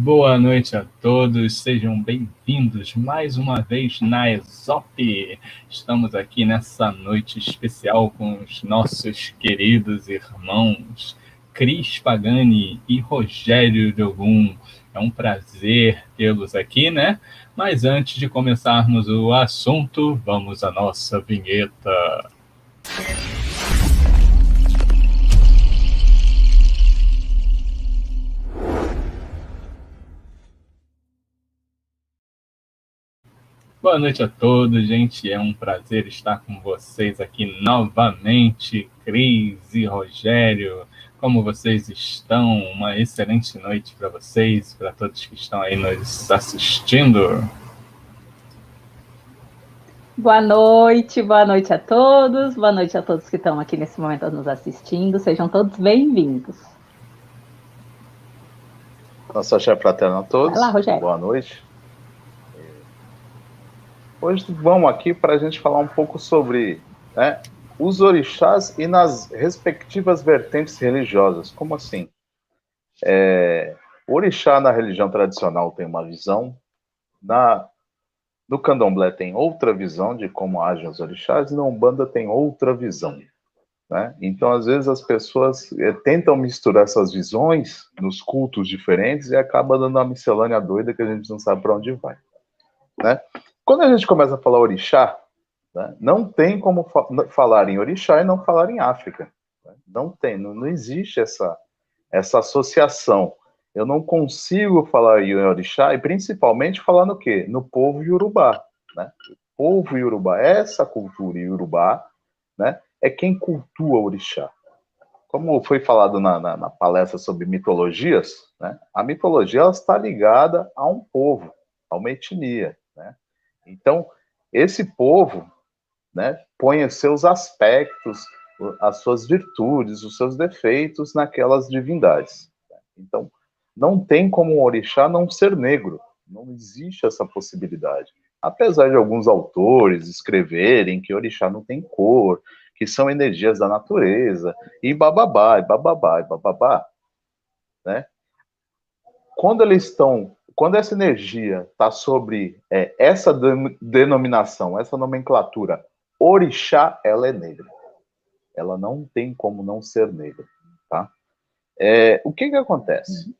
Boa noite a todos, sejam bem-vindos mais uma vez na ESOP. Estamos aqui nessa noite especial com os nossos queridos irmãos Cris Pagani e Rogério Diogum. É um prazer tê-los aqui, né? Mas antes de começarmos o assunto, vamos à nossa vinheta. Boa noite a todos, gente. É um prazer estar com vocês aqui novamente, Cris e Rogério. Como vocês estão? Uma excelente noite para vocês, para todos que estão aí nos assistindo. Boa noite a todos. Boa noite a todos que estão aqui nesse momento nos assistindo. Sejam todos bem-vindos. Nossa axé fraterno a todos. Vai lá, Rogério. Boa noite. Hoje vamos aqui para a gente falar um pouco sobre os orixás e nas respectivas vertentes religiosas. Como assim? O orixá na religião tradicional tem uma visão, no candomblé tem outra visão de como agem os orixás, e na umbanda tem outra visão. Né? Então, às vezes, as pessoas tentam misturar essas visões nos cultos diferentes e acaba dando uma miscelânea doida que a gente não sabe para onde vai. Né? Quando a gente começa a falar orixá, né, não tem como falar em orixá e não falar em África. Né? Não tem, não existe essa associação. Eu não consigo falar em orixá e principalmente falar no quê? No povo iorubá. Né? O povo iorubá, essa cultura iorubá, né, é quem cultua o orixá. Como foi falado na palestra sobre mitologias, né, a mitologia ela está ligada a um povo, a uma etnia. Né? Então, esse povo, né, põe os seus aspectos, as suas virtudes, os seus defeitos naquelas divindades. Então, não tem como um orixá não ser negro. Não existe essa possibilidade. Apesar de alguns autores escreverem que orixá não tem cor, que são energias da natureza, e bababá, e bababá, e bababá. Né? Quando essa energia está sobre essa denominação, essa nomenclatura, orixá, ela é negra. Ela não tem como não ser negra. Tá? O que acontece?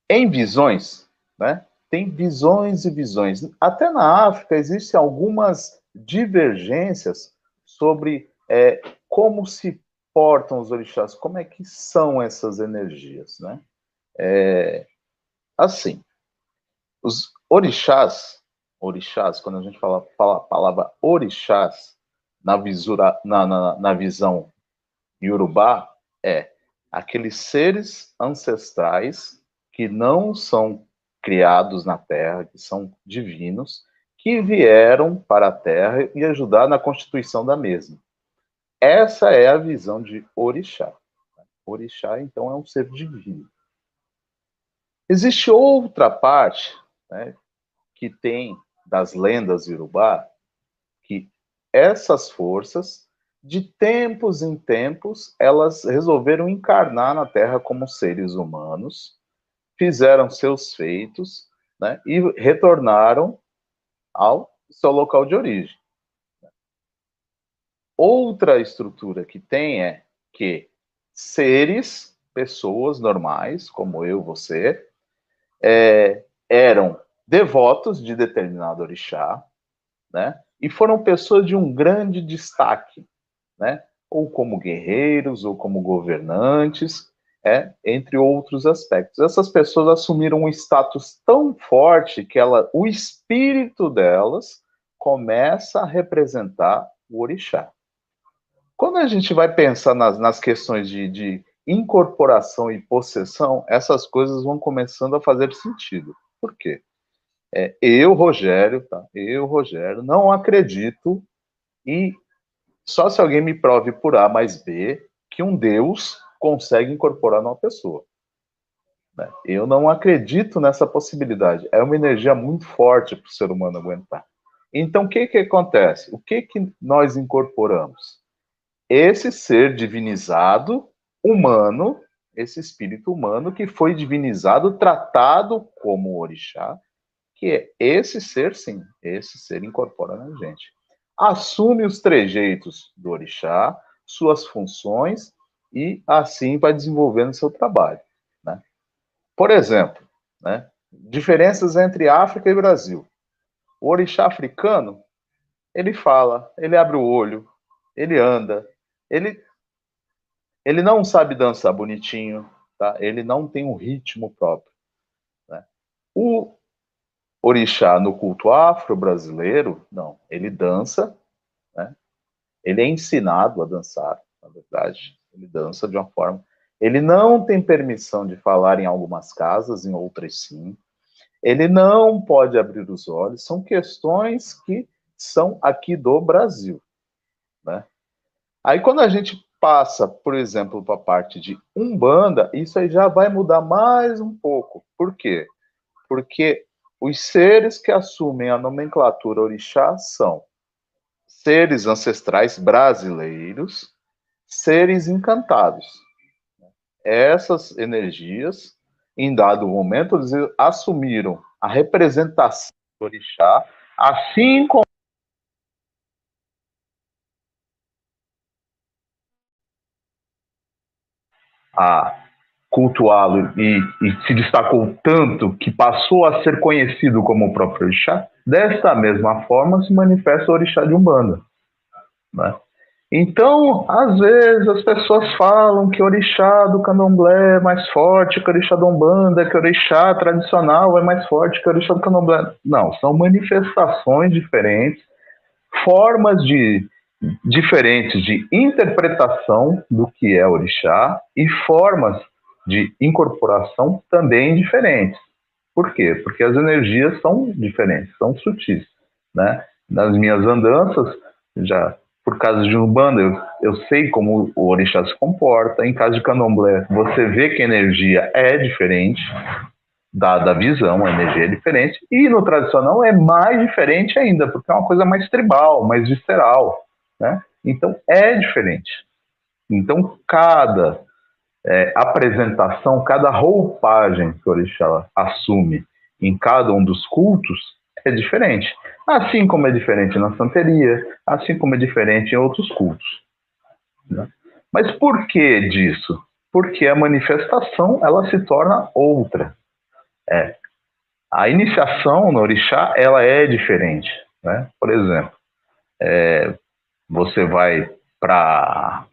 Em visões, né, tem visões e visões. Até na África existem algumas divergências sobre como se portam os orixás, como é que são essas energias. Né? Assim, os orixás, quando a gente fala a palavra orixás, na visão iorubá, aqueles seres ancestrais que não são criados na Terra, que são divinos, que vieram para a Terra e ajudar na constituição da mesma. Essa é a visão de orixá. Orixá, então, é um ser divino. Existe outra parte, né, que tem das lendas iorubá, que essas forças, de tempos em tempos, elas resolveram encarnar na Terra como seres humanos, fizeram seus feitos, né, e retornaram ao seu local de origem. Outra estrutura que tem é que seres, pessoas normais, como eu, você, eram devotos de determinado orixá, né, e foram pessoas de um grande destaque, né, ou como guerreiros, ou como governantes, entre outros aspectos. Essas pessoas assumiram um status tão forte que o espírito delas começa a representar o orixá. Quando a gente vai pensar nas questões de incorporação e possessão, essas coisas vão começando a fazer sentido. Por quê? Eu, Rogério, não acredito, e só se alguém me prove por A mais B, que um Deus consegue incorporar numa pessoa. Né? Eu não acredito nessa possibilidade. É uma energia muito forte para o ser humano aguentar. Então, o que acontece? O que nós incorporamos? Esse ser divinizado, humano, esse espírito humano que foi divinizado, tratado como orixá, que é esse ser, sim, esse ser incorpora na gente. Assume os trejeitos do orixá, suas funções, e assim vai desenvolvendo seu trabalho, né? Por exemplo, né, diferenças entre África e Brasil. O orixá africano, ele fala, ele abre o olho, ele anda, ele não sabe dançar bonitinho, tá? Ele não tem um ritmo próprio, né? O orixá no culto afro-brasileiro, não, ele dança, né? Ele é ensinado a dançar, na verdade, ele dança de uma forma. Ele não tem permissão de falar em algumas casas, em outras sim. Ele não pode abrir os olhos, são questões que são aqui do Brasil, né? Aí quando a gente passa, por exemplo, para a parte de Umbanda, isso aí já vai mudar mais um pouco. Por quê? Porque os seres que assumem a nomenclatura orixá são seres ancestrais brasileiros, seres encantados. Essas energias, em dado momento, eles assumiram a representação do orixá, assim como a cultuá-lo e se destacou tanto que passou a ser conhecido como o próprio orixá, desta mesma forma se manifesta o orixá de Umbanda, né? Então, às vezes, as pessoas falam que o orixá do candomblé é mais forte que o orixá do Umbanda, que o orixá tradicional é mais forte que o orixá do candomblé. Não, são manifestações diferentes, formas diferentes de interpretação do que é orixá e formas de incorporação também diferentes. Por quê? Porque as energias são diferentes, são sutis, né? Nas minhas andanças, já por causa de Umbanda, eu sei como o orixá se comporta. Em caso de candomblé, você vê que a energia é diferente da visão, a energia é diferente. E no tradicional é mais diferente ainda, porque é uma coisa mais tribal, mais visceral, né? Então é diferente. Então cada apresentação, cada roupagem que o orixá assume em cada um dos cultos é diferente. Assim como é diferente na santeria, assim como é diferente em outros cultos, né? Mas por que disso? Porque a manifestação ela se torna outra. A iniciação no orixá ela é diferente, né? Por exemplo, você vai para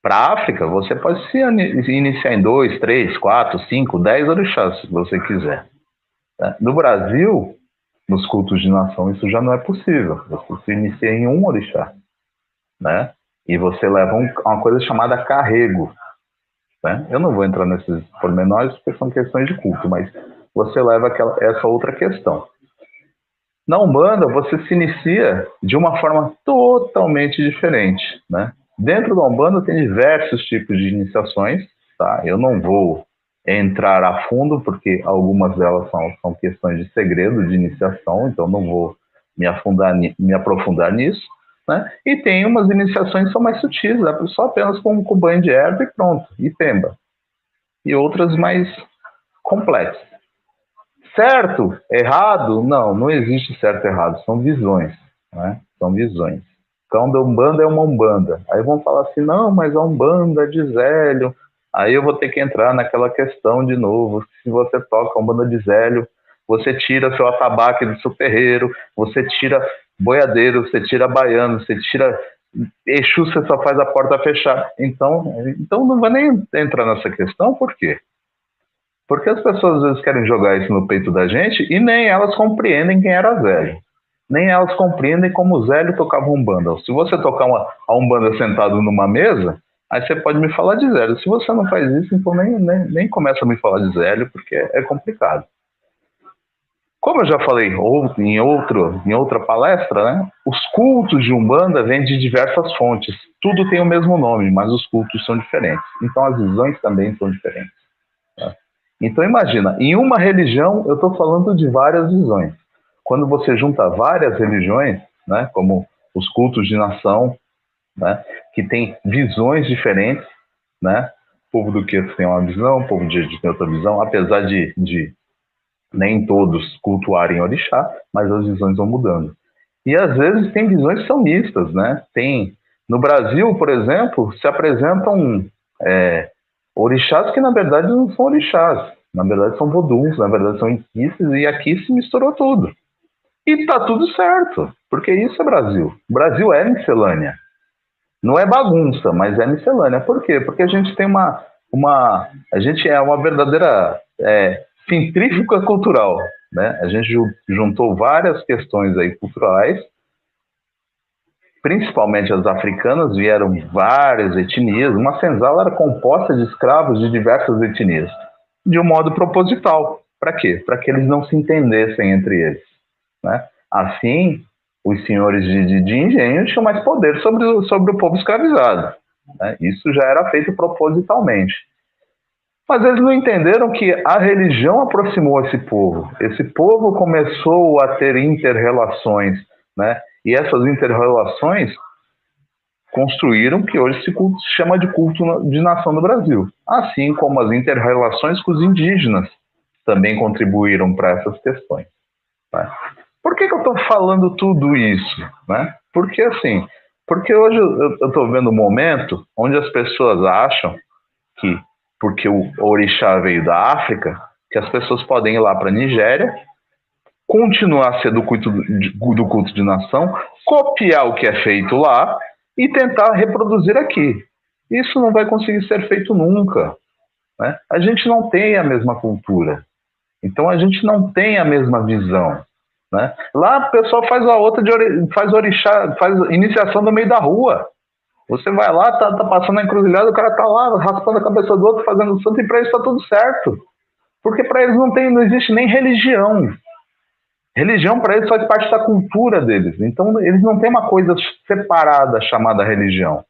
África, você pode se iniciar em 2, 3, 4, 5, 10 orixás, se você quiser, né? No Brasil, nos cultos de nação, isso já não é possível. Você se inicia em um orixá, né? E você leva uma coisa chamada carrego, né? Eu não vou entrar nesses pormenores porque são questões de culto, mas você leva essa outra questão. Na Umbanda, você se inicia de uma forma totalmente diferente, né? Dentro da Umbanda tem diversos tipos de iniciações, tá? Eu não vou entrar a fundo, porque algumas delas são questões de segredo de iniciação, então não vou me aprofundar nisso, né? E tem umas iniciações que são mais sutis, né? Só apenas com banho de erva e pronto, e pemba. E outras mais complexas. Certo? Errado? Não, não existe certo e errado, são visões, né? São visões. Cada Umbanda é uma Umbanda. Aí vão falar assim, não, mas a Umbanda é de Zélio. Aí eu vou ter que entrar naquela questão de novo. Se você toca a Umbanda de Zélio, você tira seu atabaque do seu terreiro, você tira boiadeiro, você tira baiano, você tira Exu, você só faz a porta fechar. Então não vai nem entrar nessa questão, por quê? Porque as pessoas às vezes querem jogar isso no peito da gente e nem elas compreendem quem era Zélio. Nem elas compreendem como o Zélio tocava Umbanda. Se você tocar a Umbanda sentado numa mesa, aí você pode me falar de Zélio. Se você não faz isso, então nem começa a me falar de Zélio, porque é complicado. Como eu já falei em outra palestra, né, os cultos de Umbanda vêm de diversas fontes. Tudo tem o mesmo nome, mas os cultos são diferentes. Então as visões também são diferentes, né? Então imagina, em uma religião eu estou falando de várias visões. Quando você junta várias religiões, né, como os cultos de nação, né, que tem visões diferentes, né, povo do Queto tem uma visão, o povo de Edi tem outra visão, apesar de nem todos cultuarem orixá, mas as visões vão mudando. E às vezes tem visões que são mistas, né? No Brasil, por exemplo, se apresentam orixás que na verdade não são orixás, na verdade são voduns, na verdade são inquices, e aqui se misturou tudo. E tá tudo certo, porque isso é Brasil. O Brasil é miscelânea. Não é bagunça, mas é miscelânea. Por quê? Porque a gente tem a gente é uma verdadeira centrífuga cultural, né? A gente juntou várias questões aí culturais, principalmente as africanas, vieram várias etnias. Uma senzala era composta de escravos de diversas etnias, de um modo proposital. Para quê? Para que eles não se entendessem entre eles, né? Assim, os senhores de engenho tinham mais poder sobre o povo escravizado, né? Isso já era feito propositalmente. Mas eles não entenderam que a religião aproximou esse povo. Esse povo começou a ter inter-relações, né? E essas inter-relações construíram o que hoje se chama de culto de nação no Brasil. Assim como as inter-relações com os indígenas também contribuíram para essas questões, né? Por que eu estou falando tudo isso, né? Porque hoje eu estou vendo um momento onde as pessoas acham que, porque o orixá veio da África, que as pessoas podem ir lá para a Nigéria, continuar a ser do culto de nação, copiar o que é feito lá e tentar reproduzir aqui. Isso não vai conseguir ser feito nunca, né? A gente não tem a mesma cultura, então a gente não tem a mesma visão, né? Lá o pessoal faz faz orixá, faz iniciação no meio da rua. Você vai lá, tá passando na encruzilhada, o cara tá lá raspando a cabeça do outro, fazendo santo, e para eles tá tudo certo. Porque para eles não existe nem religião. Religião para eles faz parte da cultura deles. Então eles não têm uma coisa separada chamada religião,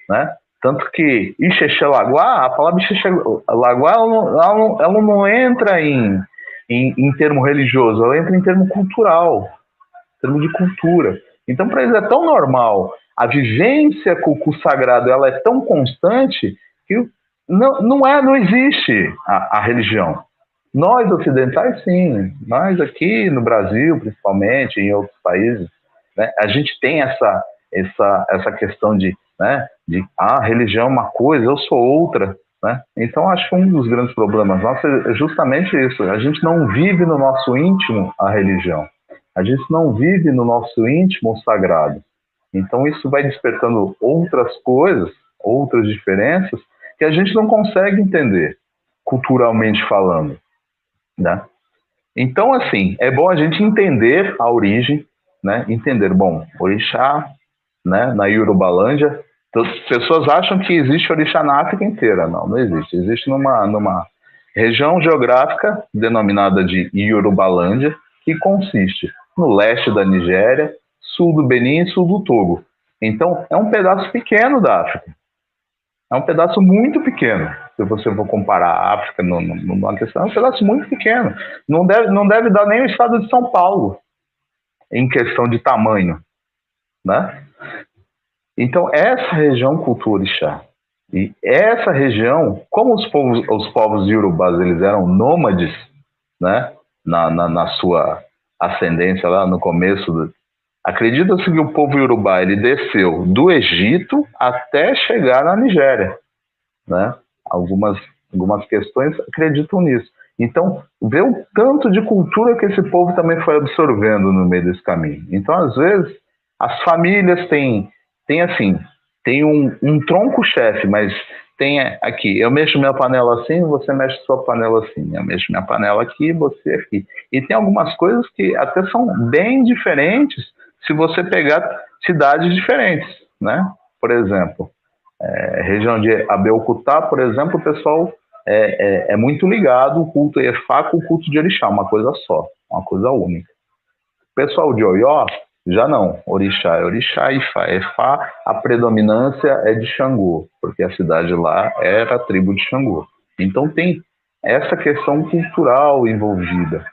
né? Tanto que Ixexelaguá, a palavra Ixexelaguá, ela não entra em termo religioso, ela entra em termo cultural, termo de cultura. Então para eles é tão normal, a vivência com o sagrado, ela é tão constante que não existe a religião. Nós ocidentais, sim. Nós aqui no Brasil, principalmente, em outros países, né, a gente tem essa questão de a religião é uma coisa, eu sou outra, né? Então, acho que um dos grandes problemas nossos é justamente isso. A gente não vive no nosso íntimo a religião. A gente não vive no nosso íntimo o sagrado. Então, isso vai despertando outras coisas, outras diferenças, que a gente não consegue entender, culturalmente falando, né? Então, assim, é bom a gente entender a origem, né? Entender, bom, orixá, né? Na Yorubalândia, as pessoas acham que existe orixá na África inteira. Não existe. Existe numa região geográfica denominada de Yorubalândia, que consiste no leste da Nigéria, sul do Benin e sul do Togo. Então, é um pedaço pequeno da África. É um pedaço muito pequeno. Se você for comparar a África numa questão, é um pedaço muito pequeno. Não deve dar nem o estado de São Paulo em questão de tamanho, né? Então, essa região cultua orixá. E essa região, como os povos iorubás, eles eram nômades, né? Na sua ascendência lá no começo. Acredita-se que o povo iorubá ele desceu do Egito até chegar na Nigéria, né? Algumas questões acreditam nisso. Então, vê o tanto de cultura que esse povo também foi absorvendo no meio desse caminho. Então, às vezes, as famílias têm um tronco-chefe, mas tem aqui, eu mexo minha panela assim, você mexe sua panela assim, eu mexo minha panela aqui, você aqui. E tem algumas coisas que até são bem diferentes se você pegar cidades diferentes, né? Por exemplo, região de Abeokuta, por exemplo, o pessoal é muito ligado o culto Efá com o culto de Orixá, uma coisa só, uma coisa única. O pessoal de Oió, já não, Orixá é Orixá e Efá, a predominância é de Xangô, porque a cidade lá era a tribo de Xangô. Então tem essa questão cultural envolvida.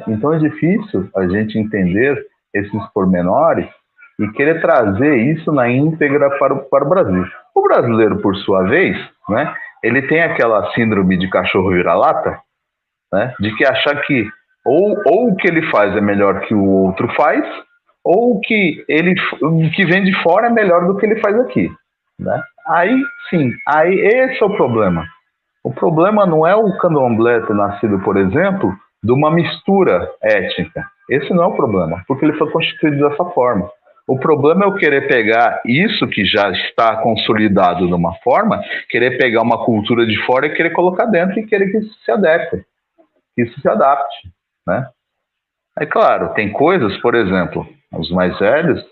Então é difícil a gente entender esses pormenores e querer trazer isso na íntegra para o Brasil. O brasileiro, por sua vez, né, ele tem aquela síndrome de cachorro vira-lata, né? De que achar que ou o que ele faz é melhor que o outro faz, ou o que vem de fora é melhor do que ele faz aqui, né? Aí, sim, aí esse é o problema. O problema não é o candomblé ter nascido, por exemplo, de uma mistura étnica. Esse não é o problema, porque ele foi constituído dessa forma. O problema é eu querer pegar isso que já está consolidado de uma forma, querer pegar uma cultura de fora e querer colocar dentro e querer que isso se adeque, que isso se adapte, né? É claro, tem coisas, por exemplo, os mais velhos,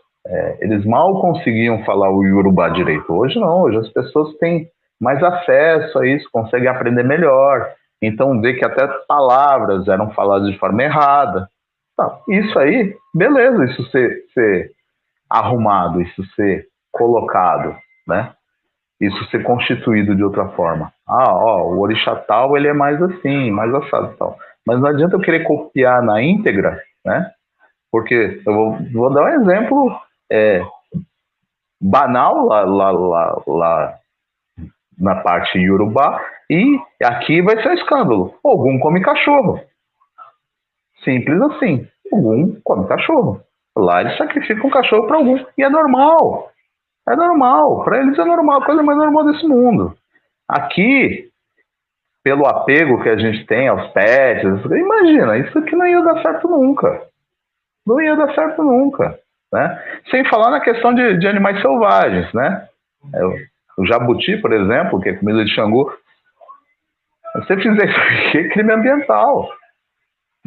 eles mal conseguiam falar o Yorubá direito. Hoje não, hoje as pessoas têm mais acesso a isso, conseguem aprender melhor. Então vê que até palavras eram faladas de forma errada. Tá, isso aí, beleza, isso ser arrumado, isso ser colocado, né? Isso ser constituído de outra forma. O orixá tal, ele é mais assim, mais assado tal. Mas não adianta eu querer copiar na íntegra, né? Porque eu vou dar um exemplo banal lá na parte iorubá, e aqui vai ser um escândalo. Ogum come cachorro. Simples assim. Ogum come cachorro. Lá eles sacrificam um cachorro para Ogum. E é normal. É normal. Para eles é normal. A coisa mais normal desse mundo. Aqui, pelo apego que a gente tem aos pets, imagina, isso aqui não ia dar certo nunca. Não ia dar certo nunca. Né? Sem falar na questão de animais selvagens, né? O jabuti, por exemplo, que é comida de Xangô, se você fizer isso aqui, é crime ambiental.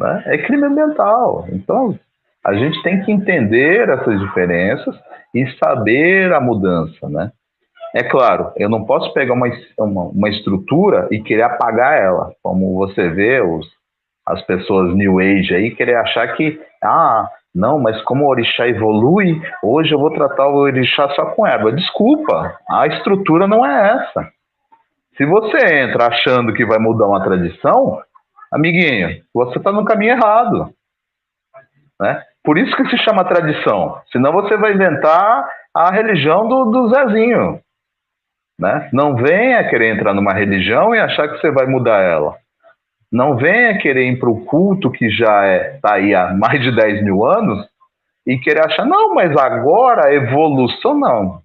Né? É crime ambiental. Então, a gente tem que entender essas diferenças e saber a mudança, né? É claro, eu não posso pegar uma estrutura e querer apagar ela, como você vê as pessoas New Age aí, querer achar que, não, mas como o orixá evolui, hoje eu vou tratar o orixá só com erva. Desculpa, a estrutura não é essa. Se você entra achando que vai mudar uma tradição, amiguinho, você está no caminho errado. Né? Por isso que se chama tradição. Senão você vai inventar a religião do Zezinho. Né? Não venha querer entrar numa religião e achar que você vai mudar ela. Não venha querer ir para o culto que já está aí há mais de 10 mil anos e querer achar, não, mas agora a evolução, não.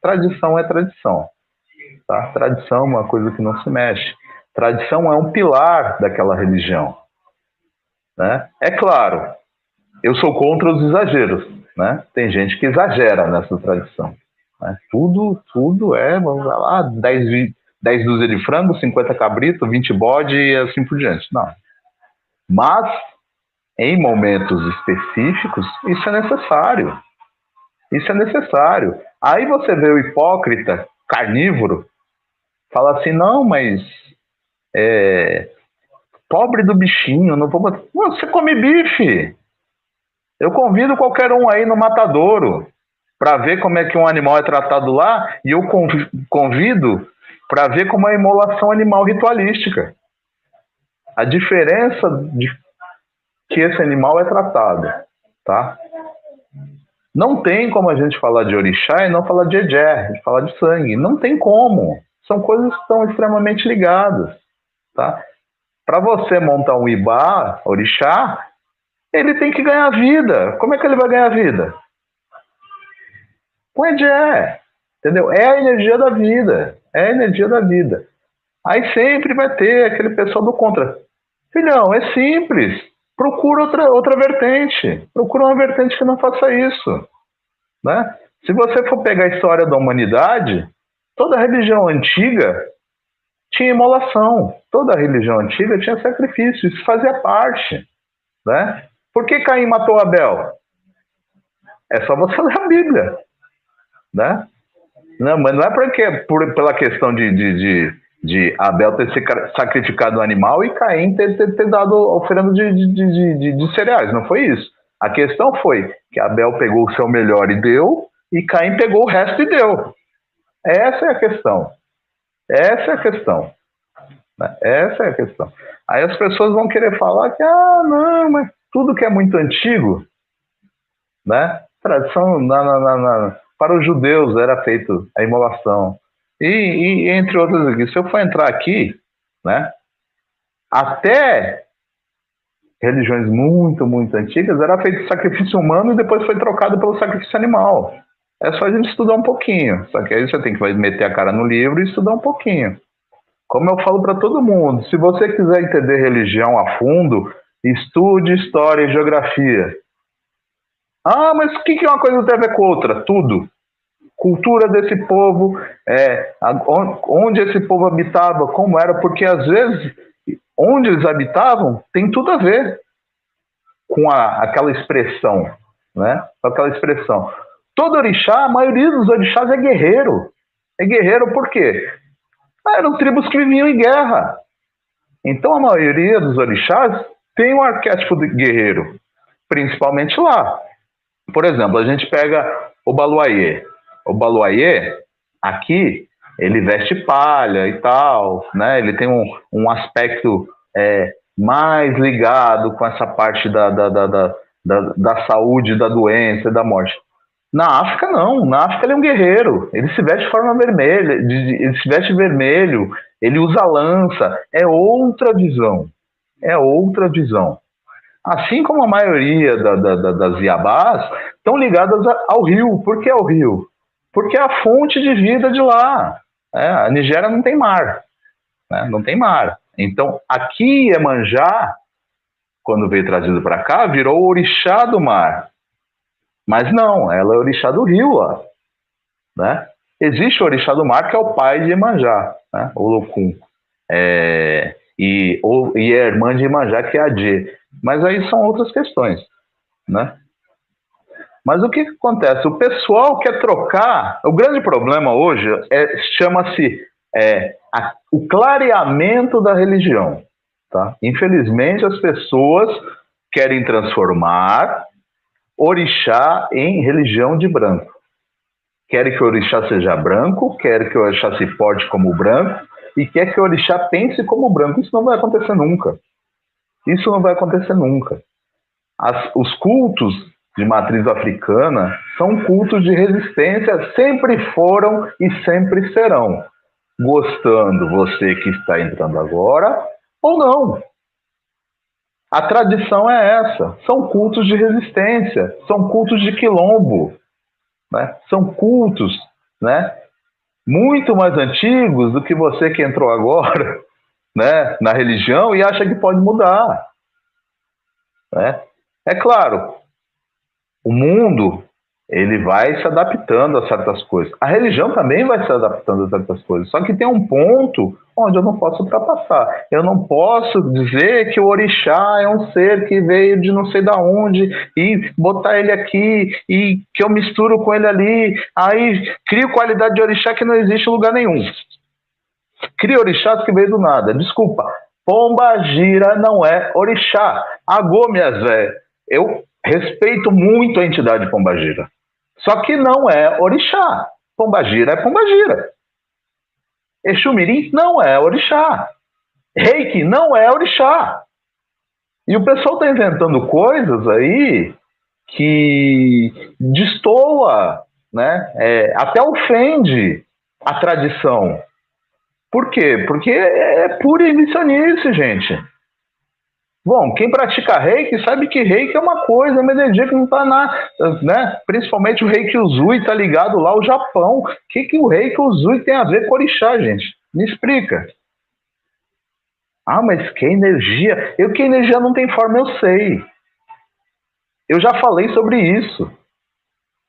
Tradição é tradição. Tá? Tradição é uma coisa que não se mexe. Tradição é um pilar daquela religião. Né? É claro, eu sou contra os exageros. Né? Tem gente que exagera nessa tradição. Né? Tudo é, vamos lá, 10 dúzias de frango, 50 cabrito, 20 bode e assim por diante. Não. Mas, em momentos específicos, isso é necessário. Isso é necessário. Aí você vê o hipócrita carnívoro fala assim, não, mas pobre do bichinho, não vou botar... Você come bife. Eu convido qualquer um aí no matadouro para ver como é que um animal é tratado lá, e eu convido para ver como é a imolação animal ritualística. A diferença de que esse animal é tratado, tá? Não tem como a gente falar de orixá e não falar de ejé, de falar de sangue. Não tem como. São coisas que estão extremamente ligadas, tá? Para você montar um ibá, orixá, ele tem que ganhar vida. Como é que ele vai ganhar vida? Com ejé, entendeu? É a energia da vida. É a energia da vida. Aí sempre vai ter aquele pessoal do contra. Filhão, é simples. Procura outra vertente. Procura uma vertente que não faça isso. Né? Se você for pegar a história da humanidade, toda religião antiga tinha imolação. Toda religião antiga tinha sacrifício. Isso fazia parte. Né? Por que Caim matou Abel? É só você ler a Bíblia. Né? Não, mas não é pela questão de Abel ter sacrificado um animal e Caim ter dado oferenda de cereais. Não foi isso. A questão foi que Abel pegou o seu melhor e deu, e Caim pegou o resto e deu. Essa é a questão. Essa é a questão. Essa é a questão. Aí as pessoas vão querer falar que, não, mas tudo que é muito antigo, né? Tradição, para os judeus era feito a imolação. E entre outras aqui, se eu for entrar aqui, né, até religiões muito, muito antigas, era feito sacrifício humano e depois foi trocado pelo sacrifício animal. É só a gente estudar um pouquinho. Só que aí você tem que meter a cara no livro e estudar um pouquinho. Como eu falo para todo mundo, se você quiser entender religião a fundo, estude história e geografia. Ah, mas o que uma coisa tem a ver com outra? Tudo. Cultura desse povo, onde esse povo habitava, como era, porque às vezes onde eles habitavam tem tudo a ver com aquela expressão, né? Com aquela expressão. Todo orixá, a maioria dos orixás é guerreiro. É guerreiro por quê? Eram tribos que viviam em guerra. Então a maioria dos orixás tem um arquétipo de guerreiro, principalmente lá. Por exemplo, a gente pega o Baluayê. O Baluayê, aqui, ele veste palha e tal, né? Ele tem um aspecto mais ligado com essa parte da saúde, da doença, da morte. Na África, não. Na África, ele é um guerreiro. Ele se veste de forma vermelha, ele se veste vermelho, ele usa lança. É outra visão. É outra visão. Assim como a maioria das Iabás estão ligadas ao rio. Por que ao rio? Porque é a fonte de vida de lá. A Nigéria não tem mar. Né? Não tem mar. Então, aqui Iemanjá, quando veio trazido para cá, virou o orixá do mar. Mas não, ela é o orixá do rio lá. Né? Existe o orixá do mar, que é o pai de Iemanjá, né? O Olokun. E a irmã de Iemanjá, que é a Dje. Mas aí são outras questões. Né? Mas o que acontece? O pessoal quer trocar. O grande problema hoje chama-se o clareamento da religião. Tá? Infelizmente, as pessoas querem transformar orixá em religião de branco. Querem que o orixá seja branco, querem que o orixá se porte como branco e quer que o orixá pense como branco. Isso não vai acontecer nunca. Isso não vai acontecer nunca. Os cultos de matriz africana são cultos de resistência, sempre foram e sempre serão. Gostando você que está entrando agora ou não. A tradição é essa. São cultos de resistência, são cultos de quilombo, né? São cultos, né, muito mais antigos do que você que entrou agora, né, na religião e acha que pode mudar. Né? É claro, o mundo ele vai se adaptando a certas coisas. A religião também vai se adaptando a certas coisas. Só que tem um ponto onde eu não posso ultrapassar. Eu não posso dizer que o orixá é um ser que veio de não sei da onde e botar ele aqui e que eu misturo com ele ali. Aí crio qualidade de orixá que não existe em lugar nenhum. Crio orixás que veio do nada. Desculpa. Pombagira não é orixá. Agô, minhas velhas. Eu respeito muito a entidade Pombagira. Só que não é orixá. Pombagira é Pombagira. Exumirim não é orixá. Reiki não é orixá. E o pessoal está inventando coisas aí que destoa, né? Até ofende a tradição. Por quê? Porque é pura inicianice, gente. Bom, quem pratica reiki sabe que reiki é uma coisa, uma energia que não está né? Principalmente o reiki Uzui está ligado lá ao Japão. O que o reiki Uzui tem a ver com orixá, gente? Me explica. Ah, mas que energia? Que energia não tem forma, eu sei. Eu já falei sobre isso.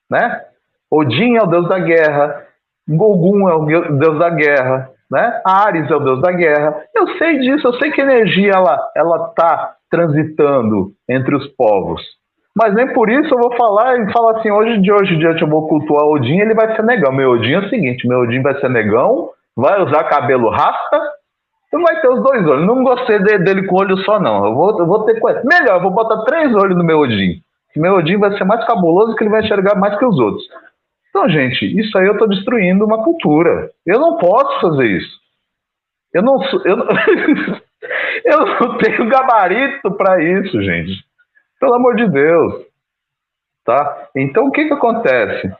Né? Odin é o deus da guerra, Gogum é o deus da guerra, né? Ares é o deus da guerra. Eu sei disso, eu sei que energia ela está transitando entre os povos. Mas nem por isso eu vou falar e falar assim, hoje em diante eu vou cultuar Odin, ele vai ser negão. Meu Odin é o seguinte, meu Odin vai ser negão, vai usar cabelo rasta e vai ter os dois olhos. Não gostei dele com olho só, não. Eu vou ter coisa. Melhor, eu vou botar 3 olhos no meu Odin. Que meu Odin vai ser mais cabuloso, que ele vai enxergar mais que os outros. Então, gente, isso aí eu estou destruindo uma cultura. Eu não posso fazer isso. Eu não tenho gabarito para isso, gente. Pelo amor de Deus. Tá? Então, o que acontece?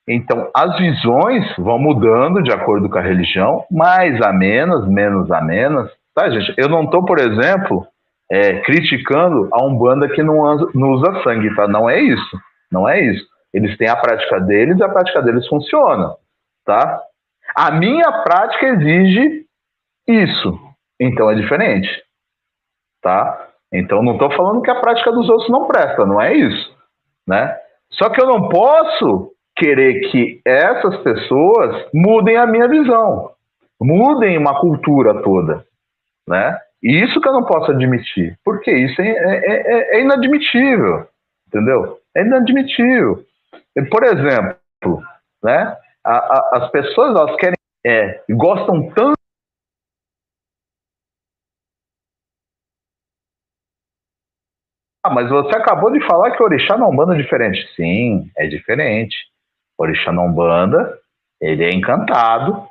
Então, as visões vão mudando de acordo com a religião, mais a menos a menos. Tá, gente? Eu não estou, por exemplo, criticando a Umbanda que não usa sangue, tá? Não é isso. Não é isso. Eles têm a prática deles e a prática deles funciona, tá? A minha prática exige isso. Então é diferente, tá? Então não estou falando que a prática dos outros não presta, não é isso, né? Só que eu não posso querer que essas pessoas mudem a minha visão, mudem uma cultura toda, né? E isso que eu não posso admitir, porque isso é inadmitível, entendeu? É inadmitível. Por exemplo, né? As pessoas, elas querem, gostam tanto. Mas você acabou de falar que o orixá na Umbanda é diferente. Sim, é diferente. O orixá na Umbanda, ele é encantado,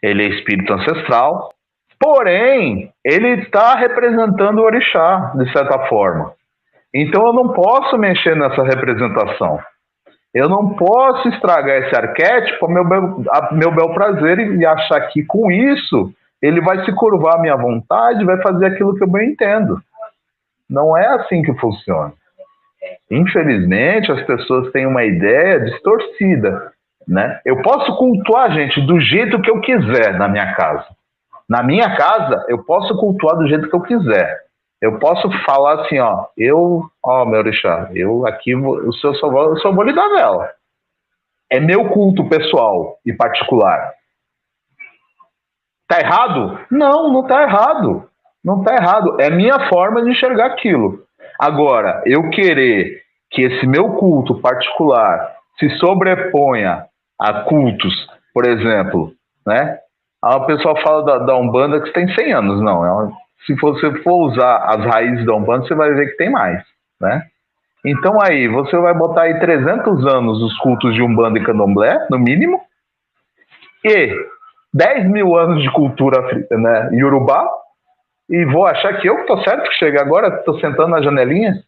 ele é espírito ancestral, porém, ele está representando o orixá, de certa forma. Então eu não posso mexer nessa representação. Eu não posso estragar esse arquétipo a meu bel prazer e achar que com isso ele vai se curvar à minha vontade, vai fazer aquilo que eu bem entendo. Não é assim que funciona. Infelizmente, as pessoas têm uma ideia distorcida, né? Eu posso cultuar, gente, do jeito que eu quiser na minha casa. Na minha casa, eu posso cultuar do jeito que eu quiser. Eu posso falar assim, meu orixá, eu aqui, eu só vou lhe dar vela. É meu culto pessoal e particular. Tá errado? Não, não tá errado. Não tá errado. É minha forma de enxergar aquilo. Agora, eu querer que esse meu culto particular se sobreponha a cultos, por exemplo, né? A pessoa fala da Umbanda que tem 100 anos. Não, se você for usar as raízes da Umbanda, você vai ver que tem mais, né? Então aí, você vai botar aí 300 anos os cultos de Umbanda e Candomblé, no mínimo, e 10 mil anos de cultura, né, Yorubá, e vou achar que eu que tô certo, que chega agora, tô sentando na janelinha,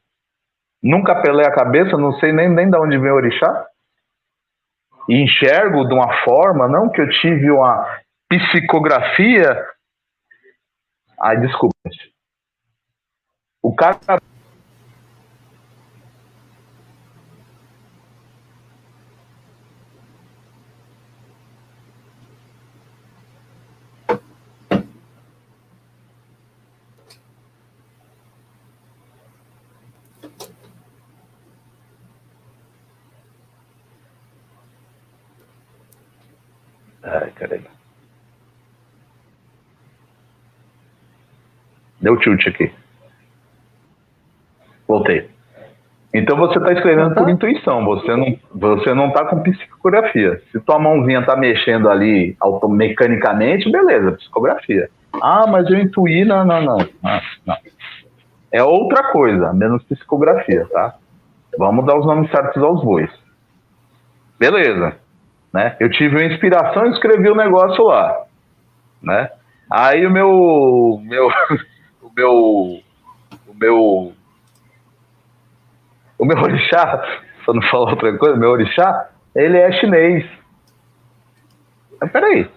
nunca pelei a cabeça, não sei nem de onde vem o orixá, e enxergo de uma forma, não, que eu tive uma psicografia. Ai, desculpa. O cara... Ai, caramba. Deu tilt aqui. Voltei. Então você está escrevendo por intuição, você não está com psicografia. Se tua mãozinha está mexendo ali mecanicamente, beleza, psicografia. Ah, mas eu intuí, não. É outra coisa, menos psicografia, tá? Vamos dar os nomes certos aos bois. Beleza, né? Eu tive uma inspiração e escrevi o negócio lá, né? Aí o meu orixá, só não falar outra coisa, meu orixá, ele é chinês. Mas peraí.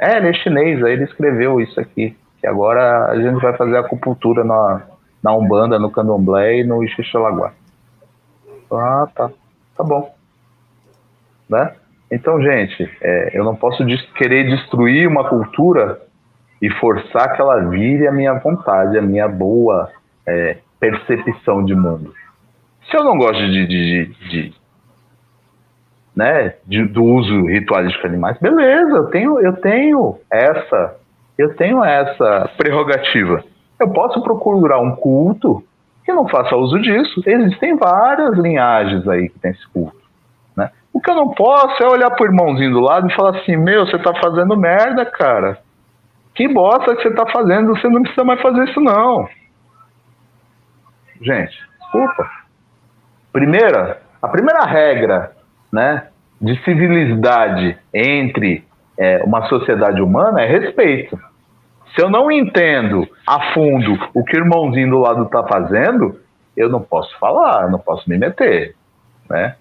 Ele é chinês, aí ele escreveu isso aqui. Que agora a gente vai fazer acupuntura na Umbanda, no Candomblé e no Ixixalaguá. Ah, tá. Tá bom. Né? Então, gente, eu não posso querer destruir uma cultura e forçar que ela vire a minha vontade, a minha boa percepção de mundo. Se eu não gosto do uso ritualístico de animais, beleza, eu tenho essa prerrogativa. Eu posso procurar um culto que não faça uso disso. Existem várias linhagens aí que tem esse culto, né? O que eu não posso é olhar pro irmãozinho do lado e falar assim, você tá fazendo merda, cara. Que bosta que você tá fazendo, você não precisa mais fazer isso não. Gente, desculpa. A primeira regra, né, de civilidade entre uma sociedade humana é respeito. Se eu não entendo a fundo o que o irmãozinho do lado está fazendo, eu não posso falar, eu não posso me meter, né?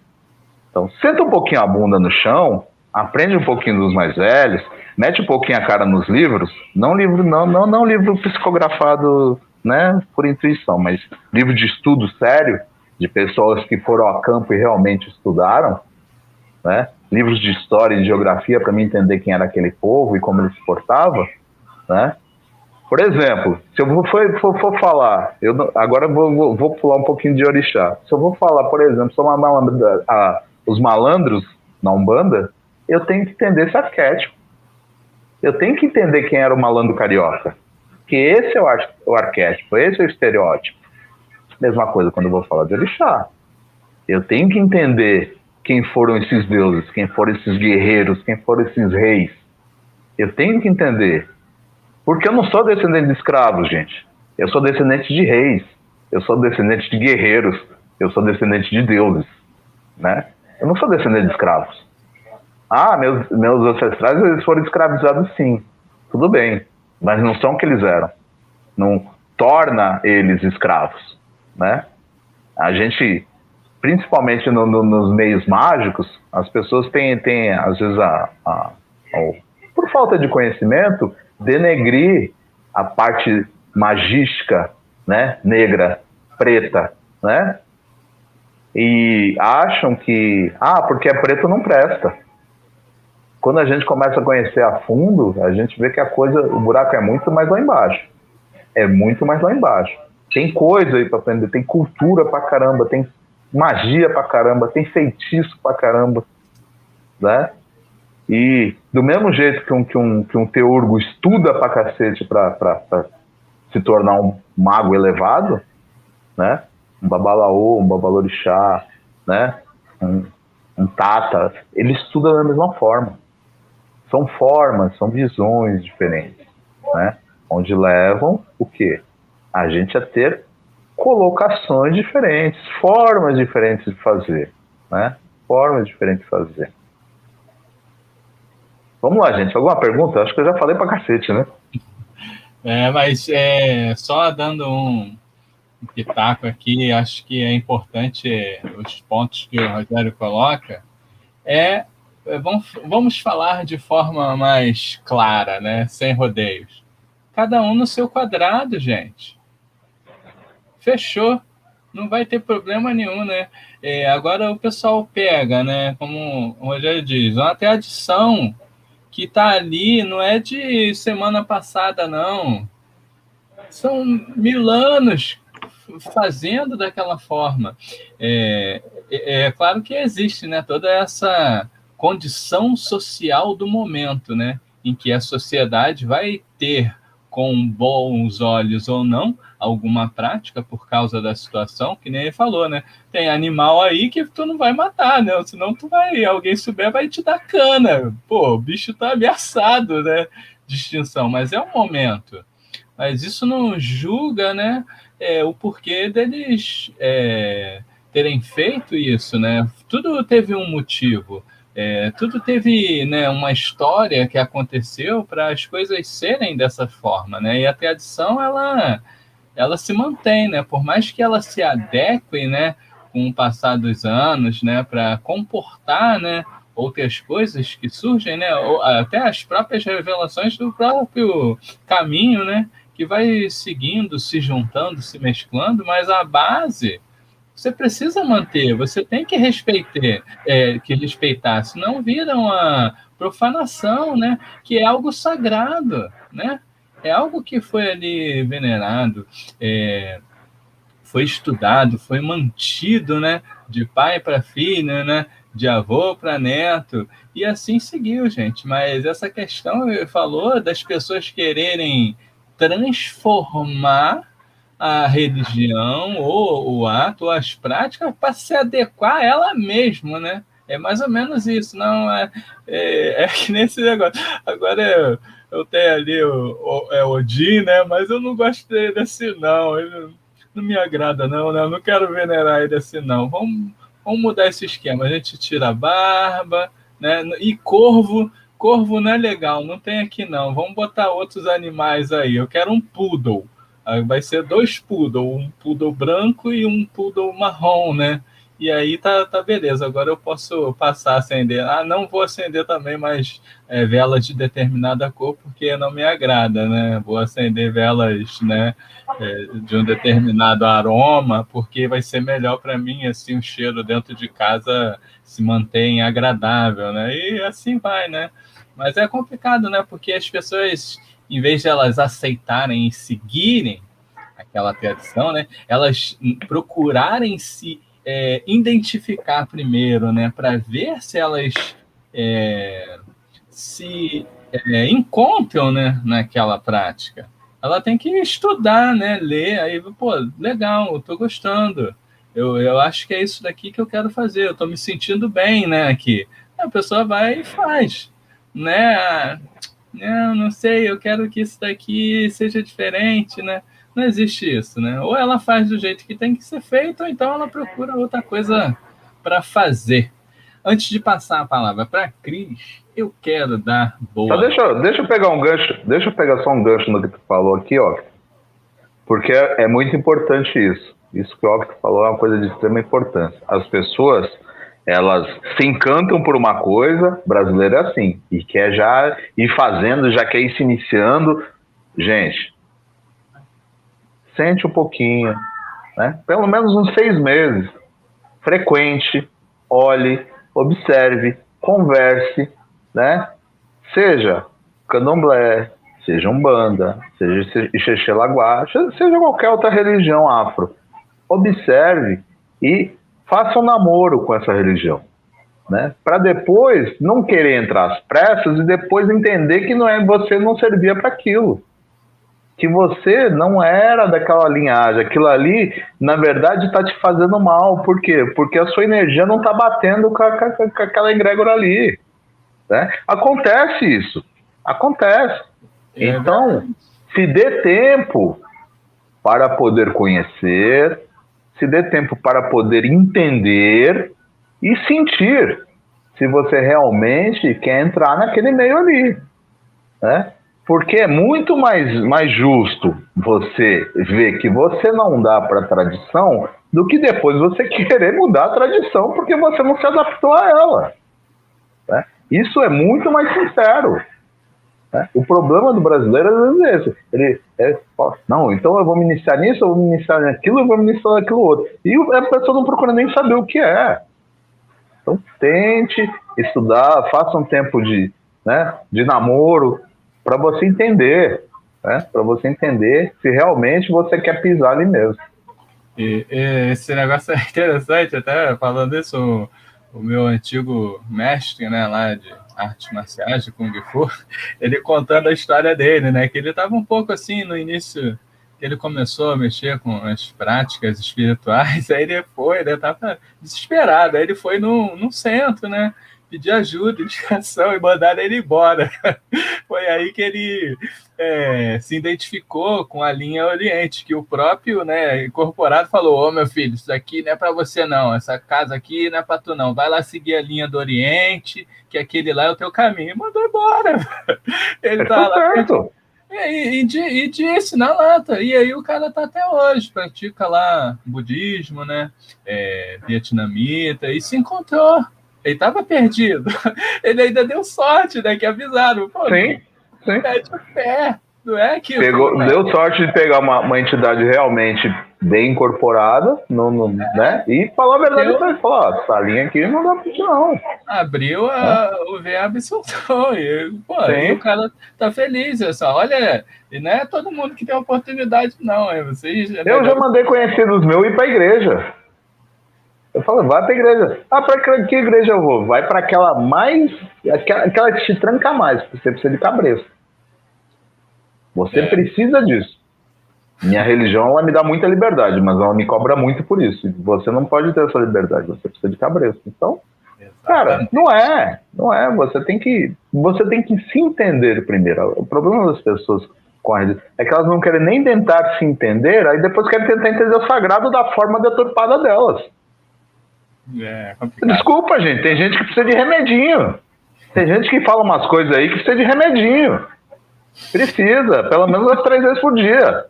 Então, senta um pouquinho a bunda no chão, aprende um pouquinho dos mais velhos, mete um pouquinho a cara nos livros, não livro psicografado, né, por intuição, mas livro de estudo sério, de pessoas que foram a campo e realmente estudaram, né? Livros de história e de geografia para me entender quem era aquele povo e como ele se portava, né? Por exemplo, se eu for falar, agora vou pular um pouquinho de orixá. Se eu vou falar, por exemplo, sobre os malandros na Umbanda, eu tenho que entender esse arquétipo. Eu tenho que entender quem era o malandro carioca. Que esse é o arquétipo, esse é o estereótipo. Mesma coisa quando eu vou falar de orixá. Eu tenho que entender quem foram esses deuses, quem foram esses guerreiros, quem foram esses reis. Eu tenho que entender. Porque eu não sou descendente de escravos, gente. Eu sou descendente de reis. Eu sou descendente de guerreiros. Eu sou descendente de deuses, né? Eu não sou descendente de escravos. Ah, meus ancestrais, eles foram escravizados, sim. Tudo bem. Mas não são o que eles eram. Não torna eles escravos, né? A gente, principalmente nos meios mágicos, as pessoas têm às vezes, por falta de conhecimento, denegrir a parte magística, né, negra, preta, né? E acham que, porque é preto não presta. Quando a gente começa a conhecer a fundo, a gente vê que o buraco é muito mais lá embaixo. É muito mais lá embaixo. Tem coisa aí para aprender, tem cultura pra caramba, tem magia pra caramba, tem feitiço pra caramba, né? E do mesmo jeito que um teurgo estuda pra cacete pra se tornar um mago elevado, né? Um babalaô, um babalorixá, né? Um tata, ele estuda da mesma forma. São formas, são visões diferentes, né? Onde levam o quê? A gente a ter colocações diferentes, formas diferentes de fazer, né? Formas diferentes de fazer. Vamos lá, gente. Alguma pergunta? Acho que eu já falei pra cacete, né? Mas só dando um pitaco aqui, acho que é importante os pontos que o Rogério coloca. Vamos falar de forma mais clara, né? Sem rodeios. Cada um no seu quadrado, gente. Fechou. Não vai ter problema nenhum, né? Agora o pessoal pega, né? Como o Rogério diz, uma tradição que está ali não é de semana passada, não. São 1000 anos fazendo daquela forma. É claro que existe, né, toda essa condição social do momento, né, em que a sociedade vai ter, com bons olhos ou não, alguma prática por causa da situação, que nem ele falou, né? Tem animal aí que tu não vai matar, né? Senão alguém souber, vai te dar cana. Pô, o bicho tá ameaçado, né? De extinção, mas é um momento. Mas isso não julga, né? O porquê deles terem feito isso, né? Tudo teve um motivo. Tudo teve, né, uma história que aconteceu para as coisas serem dessa forma, né? E a tradição, ela se mantém, né? Por mais que ela se adeque, né, com o passar dos anos, né, para comportar, né, outras coisas que surgem, né, ou até as próprias revelações do próprio caminho, né, que vai seguindo, se juntando, se mesclando, mas a base você precisa manter, você tem que respeitar, senão vira uma profanação, né? Que é algo sagrado, né? É algo que foi ali venerado, foi estudado, foi mantido, né? De pai para filho, né? De avô para neto, e assim seguiu, gente. Mas essa questão falou das pessoas quererem transformar a religião, ou o ato, ou as práticas, para se adequar a ela mesma, né? É mais ou menos isso, não é que nesse negócio. Agora eu tenho ali o Odin, né? Mas eu não gostei desse, não. Ele não me agrada, não, né? Eu não quero venerar ele assim, não. Vamos mudar esse esquema. A gente tira a barba, né? E corvo não é legal, não tem aqui, não. Vamos botar outros animais aí. Eu quero um poodle. Vai ser 2 poodle, um poodle branco e um poodle marrom, né? e aí tá beleza, agora eu posso passar a acender. Ah, não vou acender também mais velas de determinada cor, porque não me agrada, né? Vou acender velas, né, de um determinado aroma, porque vai ser melhor para mim, assim, o cheiro dentro de casa se mantém agradável, né? E assim vai, né? Mas é complicado, né? Porque as pessoas, em vez de elas aceitarem e seguirem aquela tradição, né? Elas procurarem se identificar primeiro, né? Para ver se elas se encontram, né? Naquela prática. Ela tem que estudar, né? Ler, aí, pô, legal, eu tô gostando. Eu acho que é isso daqui que eu quero fazer, eu tô me sentindo bem, né? Aqui. A pessoa vai e faz, né? Não sei, eu quero que isso daqui seja diferente, né? Não existe isso, né? Ou ela faz do jeito que tem que ser feito, ou então ela procura outra coisa para fazer. Antes de passar a palavra para a Cris, eu quero dar boa. Deixa eu pegar um gancho, deixa eu pegar só um gancho no que tu falou aqui, ó. Porque é muito importante isso. Isso que o Octo falou é uma coisa de extrema importância. As pessoas, elas se encantam por uma coisa, brasileiro é assim, e quer já ir fazendo, já quer ir se iniciando. Gente, sente um pouquinho, né? Pelo menos uns 6 meses. Frequente, olhe, observe, converse, né? Seja candomblé, seja umbanda, seja Ixexelaguá, seja qualquer outra religião afro. Observe e faça um namoro com essa religião, né? Para depois não querer entrar às pressas e depois entender que você não servia para aquilo. Que você não era daquela linhagem. Aquilo ali, na verdade, está te fazendo mal. Por quê? Porque a sua energia não está batendo com aquela egrégora ali. Né? Acontece isso. Acontece. Então, se dê tempo para poder conhecer, se dê tempo para poder entender e sentir se você realmente quer entrar naquele meio ali. Né? Porque é muito mais justo você ver que você não dá para a tradição do que depois você querer mudar a tradição porque você não se adaptou a ela. Né? Isso é muito mais sincero. Né? O problema do brasileiro às vezes é esse. Ele fala, não, então eu vou me iniciar nisso, eu vou me iniciar naquilo, eu vou me iniciar naquilo outro. E a pessoa não procura nem saber o que é. Então tente estudar, faça um tempo de namoro, para você entender, né? Para você entender se realmente você quer pisar ali mesmo. E esse negócio é interessante, até falando isso, o meu antigo mestre, né, lá de artes marciais, de Kung Fu, ele contando a história dele, né, que ele estava um pouco assim no início, que ele começou a mexer com as práticas espirituais, aí ele estava desesperado, aí ele foi num centro, né, pedir ajuda, indicação e mandaram ele embora. Foi aí que ele se identificou com a linha Oriente, que o próprio, né, incorporado falou, ô meu filho, isso aqui não é para você não, essa casa aqui não é para tu não, vai lá seguir a linha do Oriente, que aquele lá é o teu caminho, e mandou embora. Ele tá lá e disse na lata, e aí o cara tá até hoje, pratica lá budismo, né, vietnamita, e se encontrou. Ele estava perdido. Ele ainda deu sorte, né? Que avisaram. Pô, sim. Mete o pé. Não é aquilo. Deu sorte de pegar uma entidade realmente bem incorporada, né? E falar a verdade para ele. Falar, essa linha aqui não dá pra não. Abriu o verbo e soltou. E o cara tá feliz. Olha, e não é todo mundo que tem oportunidade, não. Eu já mandei conhecidos meus ir pra igreja. Eu falo, vai pra igreja. Ah, pra que igreja eu vou? Vai pra aquela que te tranca mais, porque você precisa de cabresto. Você precisa disso. Minha religião, ela me dá muita liberdade, mas ela me cobra muito por isso. Você não pode ter essa liberdade, você precisa de cabresto. Então, cara, não é. Você tem que se entender primeiro. O problema das pessoas com a religião é que elas não querem nem tentar se entender, aí depois querem tentar entender o sagrado da forma deturpada delas. Desculpa, gente. Tem gente que precisa de remedinho. Tem gente que fala umas coisas aí que precisa de remedinho. Precisa, pelo menos 3 vezes por dia.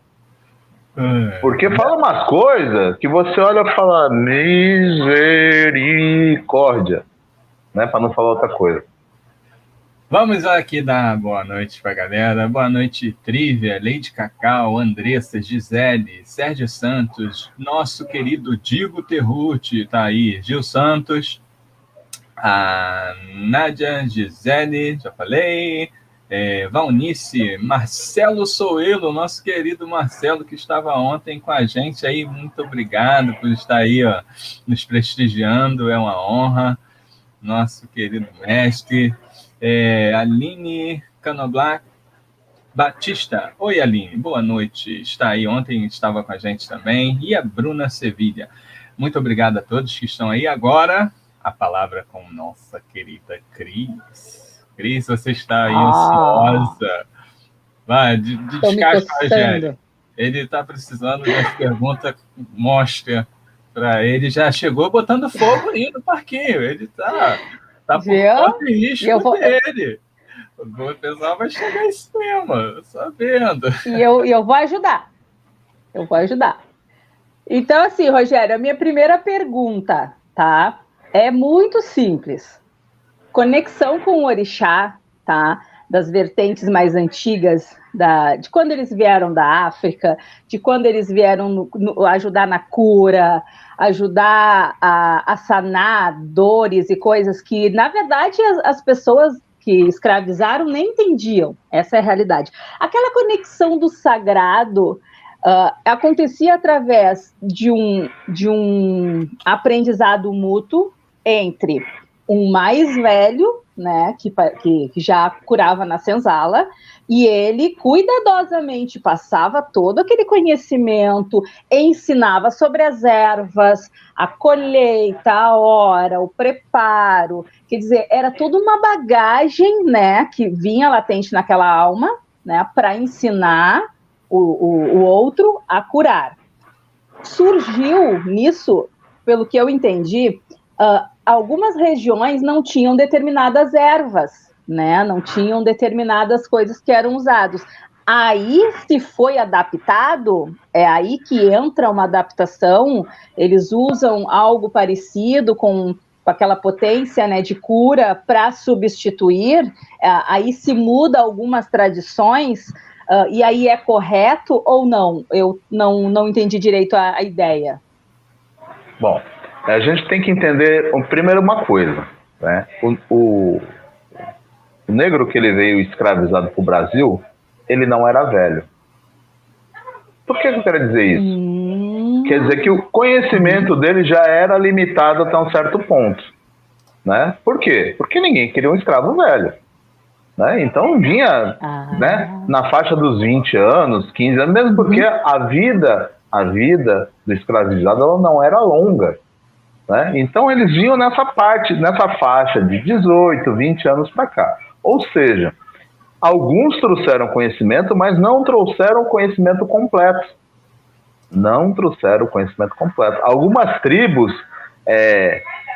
Porque fala umas coisas que você olha e fala misericórdia, né? Para não falar outra coisa. Vamos aqui dar boa noite para a galera. Boa noite, Trívia, Leide Cacau, Andressa, Gisele, Sérgio Santos, nosso querido Digo Terrucci, tá aí, Gil Santos, a Nádia, Gisele, já falei, Valnice, Marcelo Soelo, nosso querido Marcelo, que estava ontem com a gente aí, muito obrigado por estar aí, ó, nos prestigiando, é uma honra, nosso querido mestre, Aline Canoblac Batista, oi Aline, boa noite, está aí, ontem estava com a gente também, e a Bruna Sevilha, muito obrigado a todos que estão aí, agora a palavra com nossa querida Cris. Cris, você está aí ansiosa, vai, descasca o Rogério, ele está precisando das perguntas, mostra para ele, já chegou botando fogo aí no parquinho, ele está por conta de risco dele. O pessoal vai chegar em cima, sabendo. E eu vou ajudar. Eu vou ajudar. Então, assim, Rogério, a minha primeira pergunta, tá? É muito simples. Conexão com o orixá, tá? Das vertentes mais antigas, de quando eles vieram da África, de quando eles vieram ajudar na cura, ajudar a sanar dores e coisas que, na verdade, as pessoas que escravizaram nem entendiam. Essa é a realidade. Aquela conexão do sagrado acontecia através de um aprendizado mútuo entre um mais velho, né, que já curava na senzala, e ele cuidadosamente passava todo aquele conhecimento, ensinava sobre as ervas, a colheita, a hora, o preparo, quer dizer, era toda uma bagagem, né, que vinha latente naquela alma, né, para ensinar o outro a curar. Surgiu nisso, pelo que eu entendi, algumas regiões não tinham determinadas ervas, né? Não tinham determinadas coisas que eram usadas. Aí, se foi adaptado, é aí que entra uma adaptação, eles usam algo parecido com aquela potência, né, de cura para substituir, aí se muda algumas tradições, e aí é correto ou não? Eu não entendi direito a ideia. Bom, a gente tem que entender primeiro uma coisa, né? O negro que ele veio escravizado para o Brasil, ele não era velho. Por que eu quero dizer isso? Quer dizer que o conhecimento dele já era limitado até um certo ponto, né? Por quê? Porque ninguém queria um escravo velho, né? Então vinha, né, na faixa dos 20 anos, 15 anos, mesmo porque a vida do escravizado ela não era longa. Né? Então eles vinham nessa faixa de 18, 20 anos para cá. Ou seja, alguns trouxeram conhecimento, mas não trouxeram conhecimento completo. Não trouxeram conhecimento completo. Algumas tribos,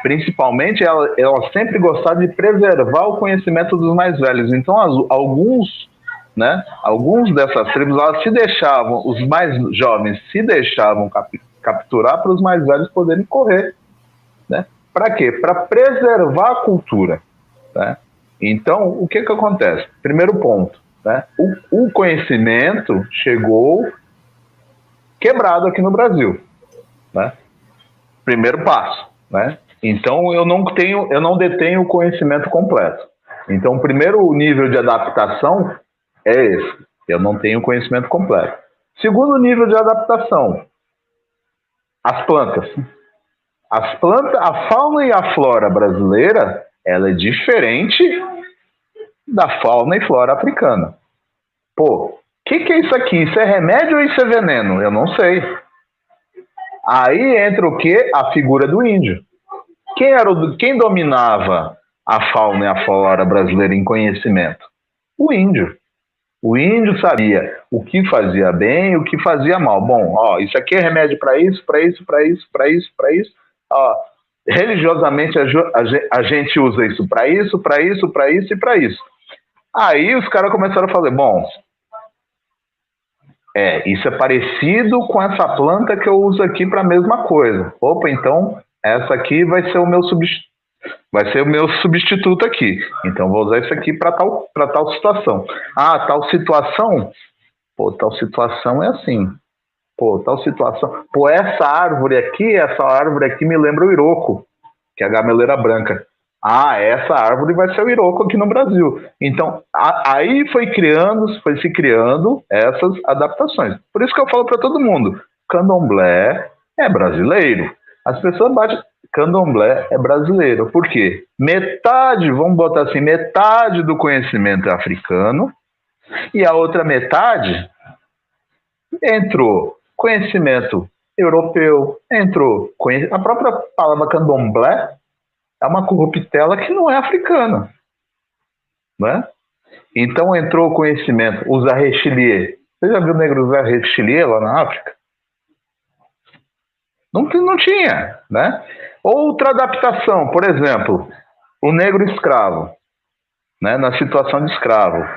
principalmente, elas sempre gostaram de preservar o conhecimento dos mais velhos. Então, alguns dessas tribos, elas se deixavam, os mais jovens se deixavam capturar para os mais velhos poderem correr. Né? Para quê? Para preservar a cultura. Né? Então, o que acontece? Primeiro ponto, né? O conhecimento chegou quebrado aqui no Brasil. Né? Primeiro passo. Né? Então, eu não detenho o conhecimento completo. Então, o primeiro nível de adaptação é esse. Eu não tenho conhecimento completo. Segundo nível de adaptação, as plantas. A fauna e a flora brasileira, ela é diferente da fauna e flora africana. Pô, o que é isso aqui? Isso é remédio ou isso é veneno? Eu não sei. Aí entra o quê? A figura do índio. Quem dominava a fauna e a flora brasileira em conhecimento? O índio. O índio sabia o que fazia bem e o que fazia mal. Bom, ó, isso aqui é remédio para isso, para isso, para isso, para isso, para isso. Ó, religiosamente a gente usa isso para isso, para isso, para isso e para isso. Aí os caras começaram a fazer, bom, Isso é parecido com essa planta que eu uso aqui para a mesma coisa. Opa, então essa aqui vai ser o meu substituto aqui. Então vou usar isso aqui para tal situação. Tal situação? Pô, tal situação é assim. Pô, tal situação. Pô, essa árvore aqui me lembra o Iroko, que é a gameleira branca. Essa árvore vai ser o Iroko aqui no Brasil. Então, aí foi se criando essas adaptações. Por isso que eu falo para todo mundo, candomblé é brasileiro. As pessoas batem, candomblé é brasileiro. Por quê? Vamos botar assim, metade do conhecimento é africano e a outra metade entrou conhecimento europeu, a própria palavra candomblé é uma corruptela que não é africana, né? Então entrou o conhecimento, os arrechilier. Você já viu o negro usar arrechilier lá na África? Não tinha, né? Outra adaptação, por exemplo, o negro escravo, né, na situação de escravo.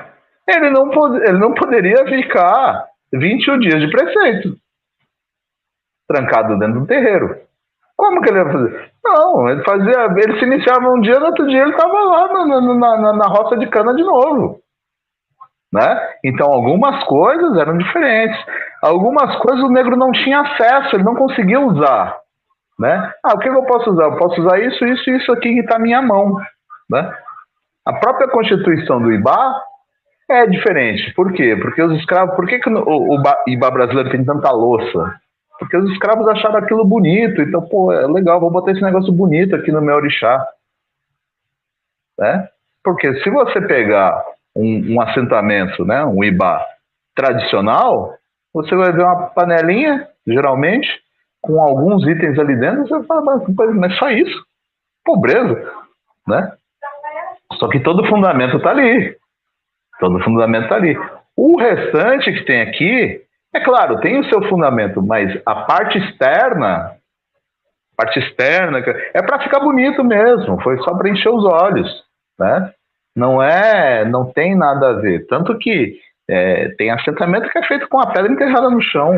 Ele não poderia ficar 21 dias de preceito, trancado dentro do terreiro. Como que ele ia fazer? Não, ele se iniciava um dia, no outro dia ele estava lá na roça de cana de novo. Né? Então algumas coisas eram diferentes. Algumas coisas o negro não tinha acesso, ele não conseguia usar. Né? O que eu posso usar? Eu posso usar isso aqui que está na minha mão. Né? A própria Constituição do Ibá é diferente. Por quê? Porque os escravos... Por que o Ibá brasileiro tem tanta louça? Porque os escravos acharam aquilo bonito. Então, pô, é legal, vou botar esse negócio bonito aqui no meu orixá. Né? Porque se você pegar um assentamento, né, um Ibá tradicional, você vai ver uma panelinha, geralmente, com alguns itens ali dentro, você fala, mas só isso? Pobreza. Né? Só que todo o fundamento está ali. O restante que tem aqui, é claro, tem o seu fundamento, mas a parte externa é para ficar bonito mesmo, foi só para encher os olhos, né? Não tem nada a ver. Tanto que tem assentamento que é feito com a pedra enterrada no chão,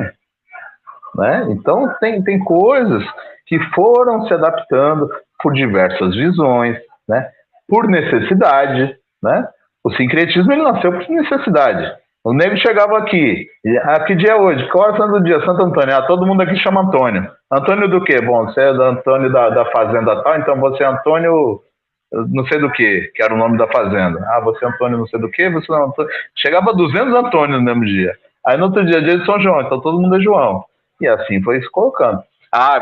né? Então tem coisas que foram se adaptando por diversas visões, né? Por necessidade, né? O sincretismo ele nasceu por necessidade. O negro chegava aqui, que dia é hoje? Qual é o santo do dia? Santo Antônio. Todo mundo aqui chama Antônio. Antônio do quê? Bom, você é do Antônio da fazenda tal, então você é Antônio não sei do que era o nome da fazenda. Você é Antônio não sei do que, você não é Antônio. Chegava 200 Antônio no mesmo dia. Aí no outro dia de São João, então todo mundo é João. E assim foi se colocando.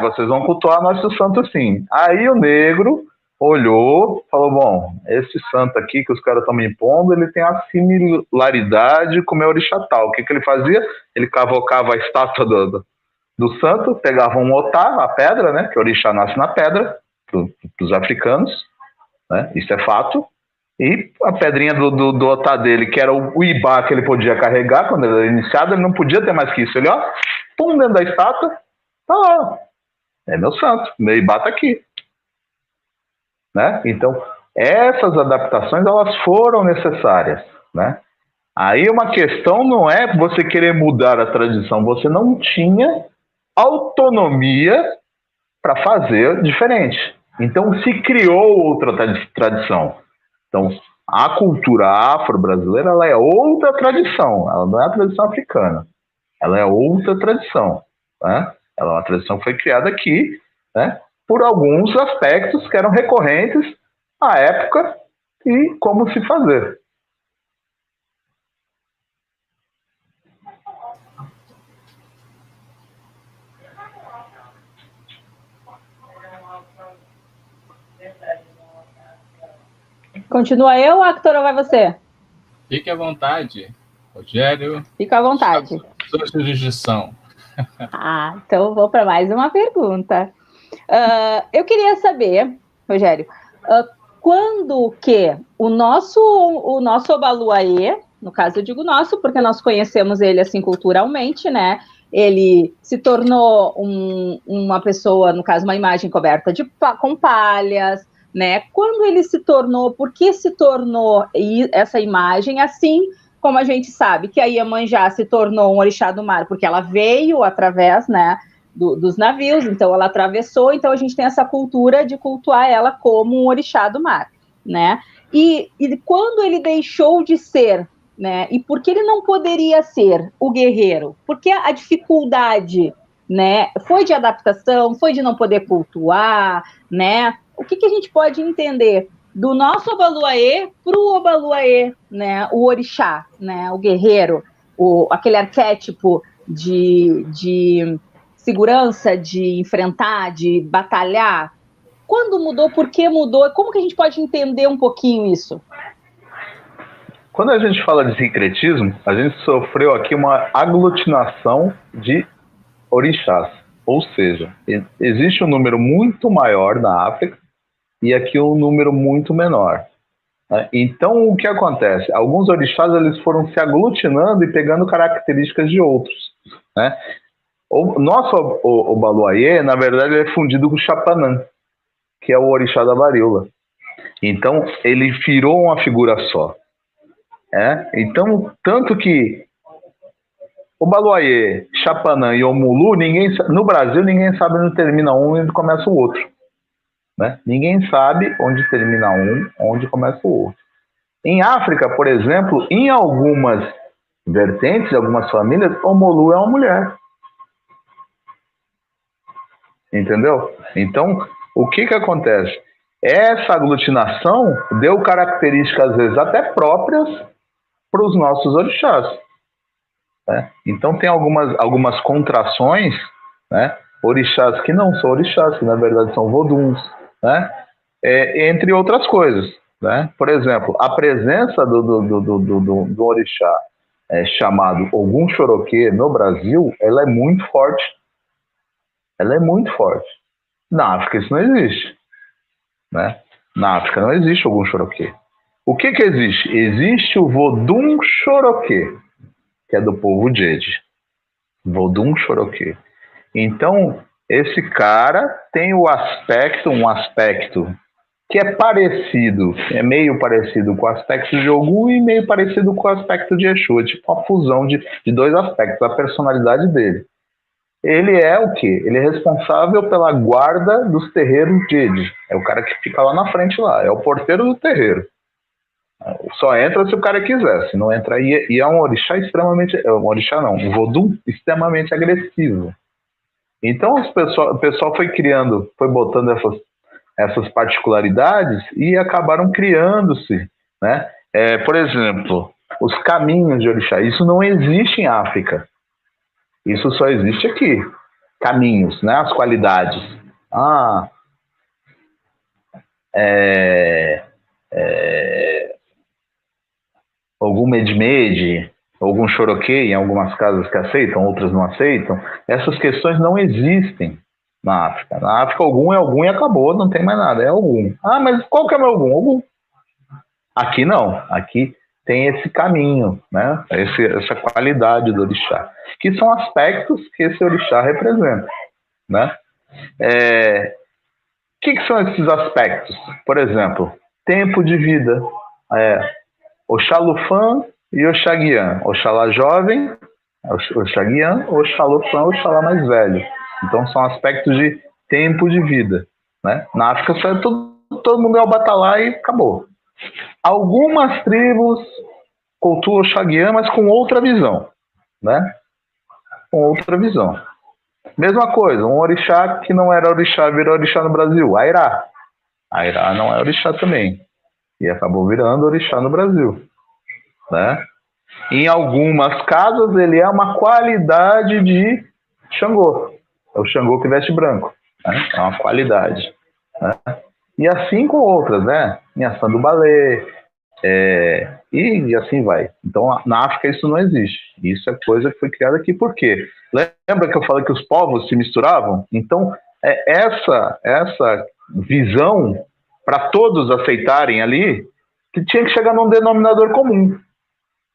Vocês vão cultuar nosso santo sim. Aí o negro olhou, falou, bom, esse santo aqui que os caras estão me impondo, ele tem a similaridade com o meu orixá tal. O que ele fazia? Ele cavocava a estátua do santo, pegava um otá, a pedra, né, que o orixá nasce na pedra, para os africanos, né, isso é fato, e a pedrinha do otá dele, que era o ibá que ele podia carregar quando ele era iniciado, ele não podia ter mais que isso. Ele, pum, dentro da estátua, tá lá, é meu santo, meu ibá tá aqui. Né? Então, essas adaptações elas foram necessárias. Né? Aí uma questão não é você querer mudar a tradição, você não tinha autonomia para fazer diferente. Então se criou outra tradição. Então a cultura afro-brasileira ela é outra tradição, ela não é a tradição africana, ela é outra tradição. Né? Ela é uma tradição que foi criada aqui, né? Por alguns aspectos que eram recorrentes à época e como se fazer. Continua eu ou Actor ou vai você? Fique à vontade, Rogério. Fica à vontade. Sua jurisdição. Então vou para mais uma pergunta. Eu queria saber, Rogério, quando que o nosso Obaluayê, no caso eu digo nosso, porque nós conhecemos ele assim culturalmente, né? Ele se tornou uma pessoa, no caso uma imagem coberta com palhas, né? Quando ele se tornou, por que se tornou essa imagem assim como a gente sabe que a Iemanjá se tornou um orixá do mar, porque ela veio através, né, dos navios, então ela atravessou, então a gente tem essa cultura de cultuar ela como um orixá do mar, né? E quando ele deixou de ser, né? E por que ele não poderia ser o guerreiro? Porque a dificuldade, né? Foi de adaptação, foi de não poder cultuar, né? O que a gente pode entender do nosso Obaluayê para o Obaluayê, né? O orixá, né? O guerreiro, aquele arquétipo de segurança, de enfrentar, de batalhar. Quando mudou, por que mudou? Como que a gente pode entender um pouquinho isso? Quando a gente fala de sincretismo, a gente sofreu aqui uma aglutinação de orixás. Ou seja, existe um número muito maior na África e aqui um número muito menor. Então, o que acontece? Alguns orixás eles foram se aglutinando e pegando características de outros, né? O nosso Obaluayê, na verdade, ele é fundido com o Chapanã, que é o orixá da varíola. Então, ele virou uma figura só. Então, tanto que Obaluayê, Chapanã e Omulu, no Brasil, ninguém sabe onde termina um e onde começa o outro. Né? Ninguém sabe onde termina um, onde começa o outro. Em África, por exemplo, em algumas vertentes, algumas famílias, Omulu é uma mulher. Entendeu? Então, o que acontece? Essa aglutinação deu características, às vezes, até próprias para os nossos orixás. Né? Então, tem algumas contrações, né? Orixás que não são orixás, que na verdade são voduns, né? Entre outras coisas. Né? Por exemplo, a presença do orixá chamado Ogum Choroquê no Brasil, ela é muito forte. Ela é muito forte. Na África isso não existe. Né? Na África não existe Ogum Choroquê. O que existe? Existe o Vodun Choroquê, que é do povo Djed. Vodun Choroquê. Então, esse cara tem um aspecto que é parecido, é meio parecido com o aspecto de Ogum e meio parecido com o aspecto de Exu. É tipo uma fusão de dois aspectos, a personalidade dele. Ele é o quê? Ele é responsável pela guarda dos terreiros Djed. É o cara que fica lá na frente lá, é o porteiro do terreiro. Só entra se o cara quiser, se não entra. E é um orixá um vodum extremamente agressivo. Então o pessoal foi criando, foi botando essas particularidades e acabaram criando-se, né? Por exemplo, os caminhos de orixá. Isso não existe em África. Isso só existe aqui. Caminhos, né? As qualidades. Algum Medmede, algum Choroquê, em algumas casas que aceitam, outras não aceitam. Essas questões não existem na África. Na África, algum é algum e acabou, não tem mais nada, é algum. Mas qual que é o meu algum? Algum. Aqui não, aqui tem esse caminho, né? Essa qualidade do orixá, que são aspectos que esse orixá representa, né? O que são esses aspectos? Por exemplo, tempo de vida, Oxalufã e Oxaguian. Oxalá jovem, Oxaguian, Oxalufã, Oxalá mais velho. Então são aspectos de tempo de vida, né? Na África todo mundo é o Batalá e acabou. Algumas tribos cultuam Oxaguian, mas com outra visão, né? Com outra visão. Mesma coisa, um orixá que não era orixá virou orixá no Brasil, Airá. Airá não é orixá também. E acabou virando orixá no Brasil. Né? Em algumas casas, ele é uma qualidade de Xangô. É o Xangô que veste branco. Né? É uma qualidade. Né? E assim com outras, né? Em ação do balé. E assim vai. Então, na África isso não existe. Isso é coisa que foi criada aqui. Por quê? Lembra que eu falei que os povos se misturavam? Então, essa visão, para todos aceitarem ali, que tinha que chegar num denominador comum.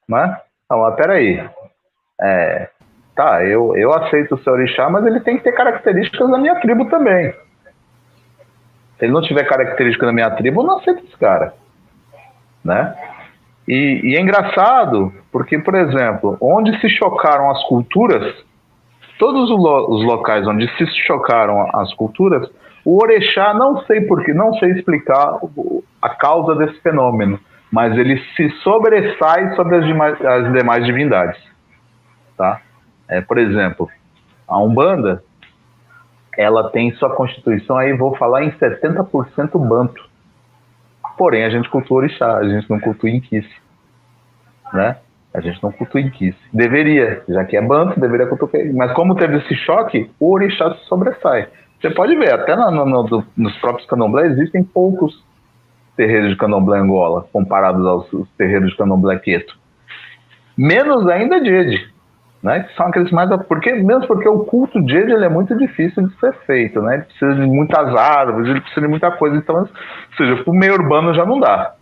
Né? Então, mas peraí. Eu aceito o seu orixá, mas ele tem que ter características da minha tribo também. Se ele não tiver características da minha tribo, eu não aceito esse cara. Né? E é engraçado, porque, por exemplo, onde se chocaram as culturas, todos os locais onde se chocaram as culturas, o orixá, não sei porquê, não sei explicar a causa desse fenômeno, mas ele se sobressai sobre as demais divindades. Tá? Por exemplo, a Umbanda, ela tem sua constituição, aí vou falar em 70% banto. Porém, a gente cultua orixá, a gente não cultua inquice. Né? A gente não cultua inquice. Deveria, já que é banto, deveria cultuar. Mas como teve esse choque, o orixá se sobressai. Você pode ver, até nos próprios candomblé existem poucos terreiros de candomblé Angola, comparados aos terreiros de candomblé Queto. Menos ainda Djed. Né, que são aqueles mais... mesmo porque o culto Djed ele é muito difícil de ser feito, né? Ele precisa de muitas árvores, ele precisa de muita coisa. Então, ou seja, para o meio urbano já não dá.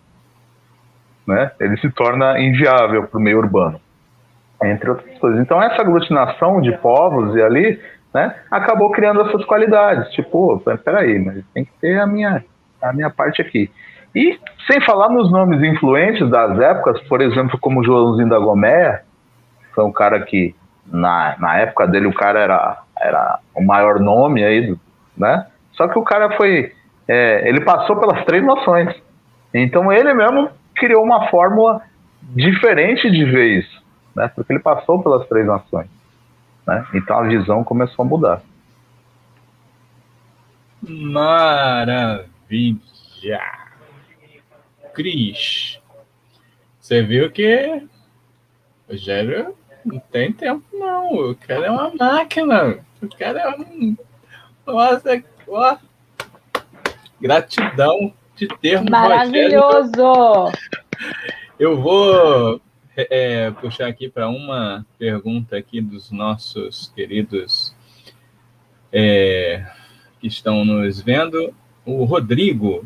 Né? Ele se torna inviável para o meio urbano, entre outras coisas. Então, essa aglutinação de povos e ali, né, acabou criando essas qualidades. Tipo, peraí, mas tem que ter a minha parte aqui. E sem falar nos nomes influentes das épocas, por exemplo, como Joãozinho da Goméia, foi um cara que, na época dele, o cara era o maior nome aí, né? Só que o cara foi... ele passou pelas 3 nações. Então, ele mesmo criou uma fórmula diferente de ver isso, né? Porque ele passou pelas 3 nações. Né? Então, a visão começou a mudar. Maravilha! Cris, você viu que o Rogério não tem tempo, não. O cara é uma máquina. O cara é um... Nossa, ó. Gratidão de termos. Maravilhoso! Rogério. Eu vou puxar aqui para uma pergunta aqui dos nossos queridos que estão nos vendo. O Rodrigo,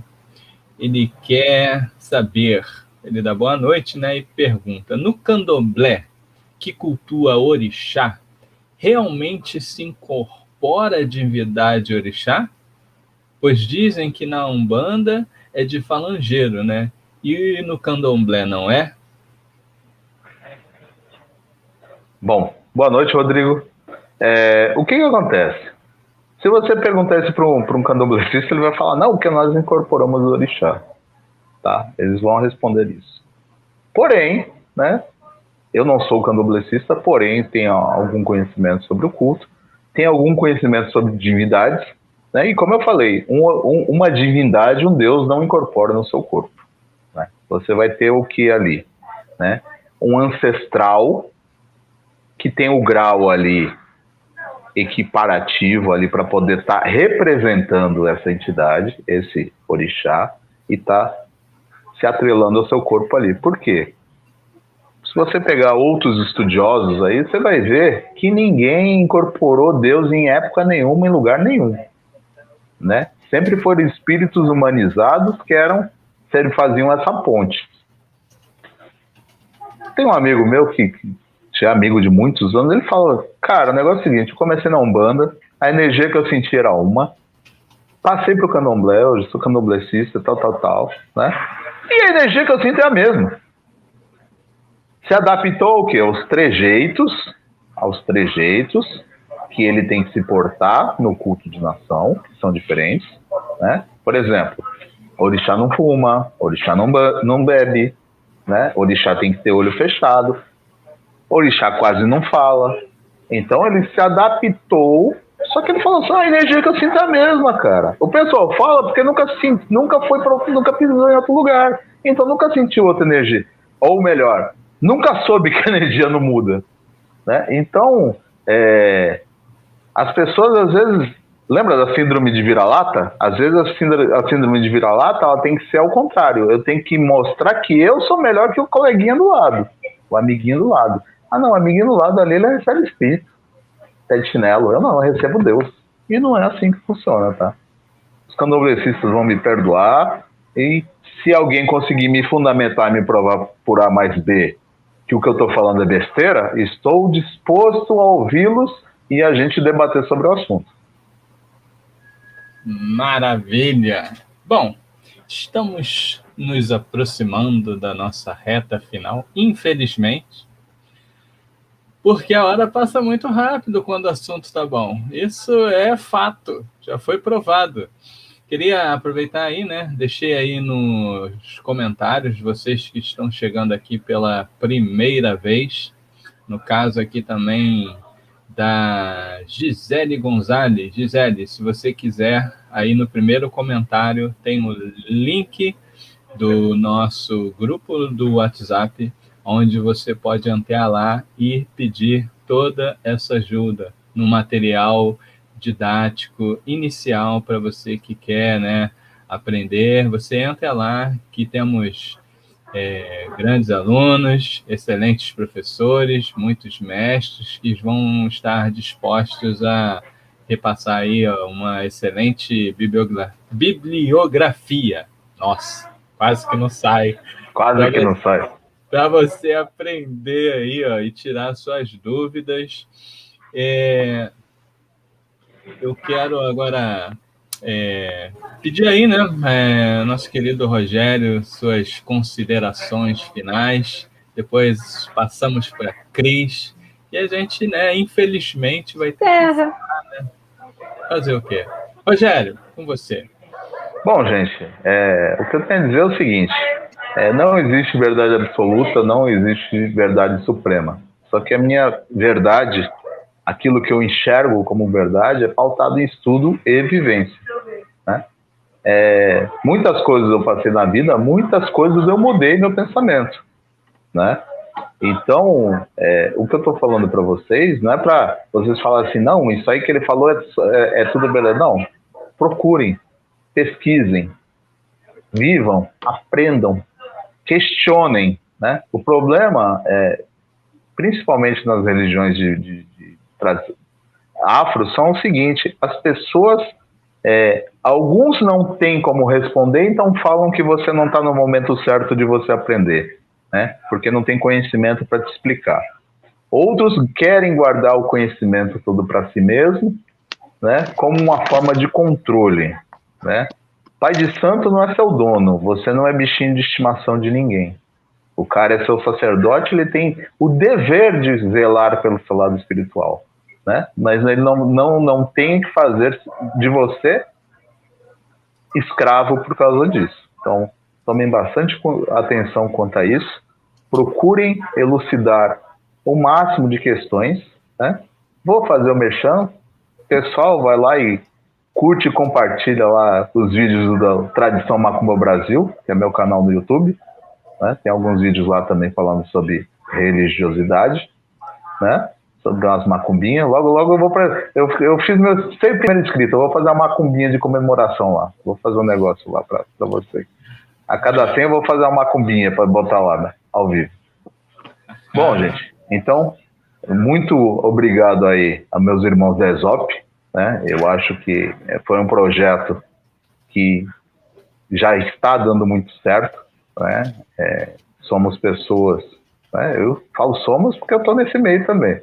ele quer saber, ele dá boa noite, né, e pergunta: no candomblé, que cultua orixá, realmente se incorpora a divindade orixá? Pois dizem que na Umbanda é de falangeiro, né? E no candomblé não é? Bom, boa noite, Rodrigo. O que acontece? Se você perguntar isso para um candomblessista, ele vai falar, não, porque nós incorporamos o orixá. Tá? Eles vão responder isso. Porém, né, eu não sou candomblessista, porém tenho algum conhecimento sobre o culto, tenho algum conhecimento sobre divindades, né, e como eu falei, uma divindade, um deus não incorpora no seu corpo. Né? Você vai ter o que ali? Né? Um ancestral que tem o grau ali equiparativo ali para poder estar representando essa entidade, esse orixá, e estar se atrelando ao seu corpo ali. Por quê? Se você pegar outros estudiosos aí, você vai ver que ninguém incorporou Deus em época nenhuma, em lugar nenhum. Né? Sempre foram espíritos humanizados que faziam essa ponte. Tem um amigo meu que é amigo de muitos anos, ele fala, cara, o negócio é o seguinte, eu comecei na Umbanda, a energia que eu senti era uma, passei pro candomblé, hoje sou candomblessista, tal, né? E a energia que eu sinto é a mesma. Se adaptou o quê? Aos trejeitos que ele tem que se portar no culto de nação, que são diferentes, né? Por exemplo, orixá não fuma, orixá não bebe, né? Orixá tem que ter olho fechado, orixá quase não fala. Então ele se adaptou, só que ele falou assim, a energia que eu sinto é a mesma, cara. O pessoal fala porque nunca pisou em outro lugar, então nunca sentiu outra energia. Ou melhor, nunca soube que a energia não muda. Né? Então, as pessoas às vezes... Lembra da síndrome de vira-lata? Às vezes a síndrome de vira-lata ela tem que ser ao contrário. Eu tenho que mostrar que eu sou melhor que o coleguinha do lado, o amiguinho do lado. Ah, não, o amiguinho do lado ali, ele recebe espírito. Pé de chinelo. Eu não, eu recebo Deus. E não é assim que funciona, tá? Os candomblessistas vão me perdoar. E se alguém conseguir me fundamentar e me provar por A mais B que o que eu estou falando é besteira, estou disposto a ouvi-los e a gente debater sobre o assunto. Maravilha! Bom, estamos nos aproximando da nossa reta final, infelizmente, porque a hora passa muito rápido quando o assunto está bom. Isso é fato, já foi provado. Queria aproveitar aí, né? Deixei aí nos comentários, vocês que estão chegando aqui pela primeira vez, no caso aqui também da Gisele Gonzalez. Gisele, se você quiser, aí no primeiro comentário tem o link do nosso grupo do WhatsApp, onde você pode entrar lá e pedir toda essa ajuda no material didático inicial para você que quer, né, aprender. Você entra lá, que temos grandes alunos, excelentes professores, muitos mestres que vão estar dispostos a repassar aí uma excelente bibliografia. Nossa, quase que não sai. Quase que não sai. Para você aprender aí, ó, e tirar suas dúvidas. Eu quero agora pedir aí, né, nosso querido Rogério, suas considerações finais. Depois passamos para a Cris. E a gente, né, infelizmente, vai ter que fazer o quê? Rogério, com você. Bom, gente, o que eu tenho a dizer é o seguinte: não existe verdade absoluta, não existe verdade suprema. Só que a minha verdade, aquilo que eu enxergo como verdade, é pautado em estudo e vivência, né? Muitas coisas eu passei na vida, muitas coisas eu mudei meu pensamento, né? Então, o que eu estou falando para vocês não é para vocês falarem assim, não, isso aí que ele falou é tudo beleza. Não, procurem, pesquisem, vivam, aprendam, questionem, né? O problema, principalmente nas religiões de afro, são o seguinte: as pessoas, alguns não têm como responder, então falam que você não está no momento certo de você aprender, né? Porque não tem conhecimento para te explicar. Outros querem guardar o conhecimento todo para si mesmo, né? Como uma forma de controle, né? Pai de santo não é seu dono, você não é bichinho de estimação de ninguém. O cara é seu sacerdote, ele tem o dever de zelar pelo seu lado espiritual, né? Mas ele não tem que fazer de você escravo por causa disso. Então, tomem bastante atenção quanto a isso, procurem elucidar o máximo de questões, né? Vou fazer o merchan, o pessoal vai lá e curte e compartilha lá os vídeos da Tradição Macumba Brasil, que é meu canal no YouTube, né? Tem alguns vídeos lá também falando sobre religiosidade, né? Sobre umas macumbinhas. Logo eu vou para... Eu fiz meu 100 primeiro inscrito, eu vou fazer uma macumbinha de comemoração lá. Vou fazer um negócio lá para vocês. A cada 100 eu vou fazer uma macumbinha para botar lá, né? Ao vivo. Bom, gente, então, muito obrigado aí a meus irmãos da ESOP, né? Eu acho que foi um projeto que já está dando muito certo, né? Somos pessoas, né? Eu falo somos porque eu estou nesse meio também.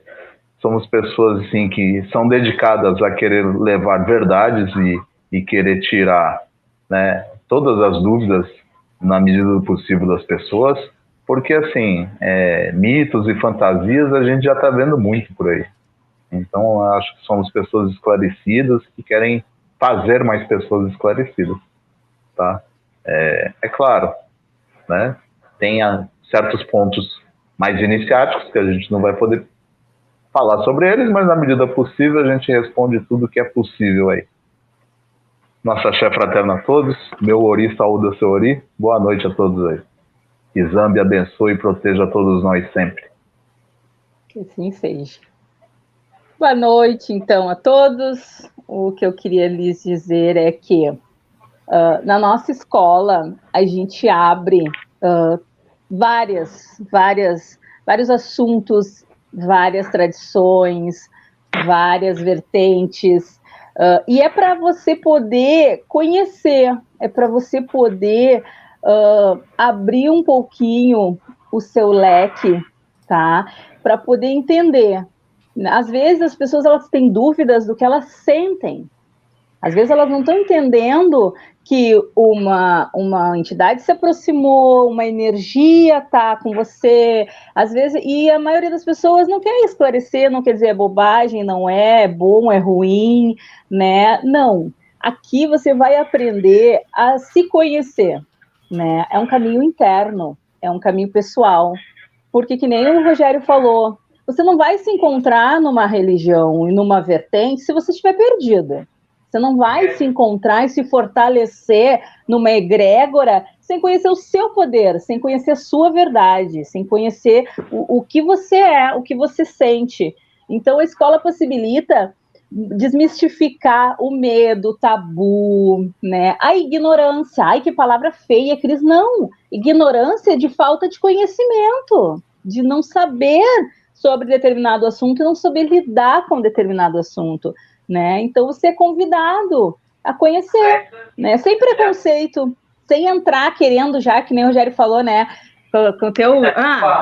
Somos pessoas assim, que são dedicadas a querer levar verdades e querer tirar, né, todas as dúvidas na medida do possível das pessoas, porque assim, mitos e fantasias a gente já está vendo muito por aí. Então, eu acho que somos pessoas esclarecidas que querem fazer mais pessoas esclarecidas, tá? É claro, né? Tem certos pontos mais iniciáticos que a gente não vai poder falar sobre eles, mas na medida possível a gente responde tudo que é possível aí. Nossa axé fraterna a todos, meu ori, saúde seu ori, boa noite a todos aí. Que Zambi abençoe e proteja todos nós sempre. Que assim seja. Boa noite, então, a todos. O que eu queria lhes dizer é que na nossa escola a gente abre vários assuntos, várias tradições, várias vertentes, e é para você poder conhecer, é para você poder abrir um pouquinho o seu leque, tá? Para poder entender. Às vezes as pessoas elas têm dúvidas do que elas sentem, Às vezes elas não estão entendendo que uma entidade se aproximou, uma energia está com você, às vezes, e a maioria das pessoas não quer esclarecer, não quer dizer é bobagem, não é bom, é ruim, né? Não. Aqui você vai aprender a se conhecer, né? É um caminho interno, é um caminho pessoal, porque que nem o Rogério falou, você não vai se encontrar numa religião e numa vertente se você estiver perdida. Você não vai se encontrar e se fortalecer numa egrégora sem conhecer o seu poder, sem conhecer a sua verdade, sem conhecer o que você é, o que você sente. Então, a escola possibilita desmistificar o medo, o tabu, né? A ignorância. Ai, que palavra feia, Cris. Não, ignorância é de falta de conhecimento, de não saber sobre determinado assunto e não saber lidar com determinado assunto. Né? Então você é convidado a conhecer, né? Sem preconceito, sem entrar querendo já, que nem o Rogério falou, né? Com o teu,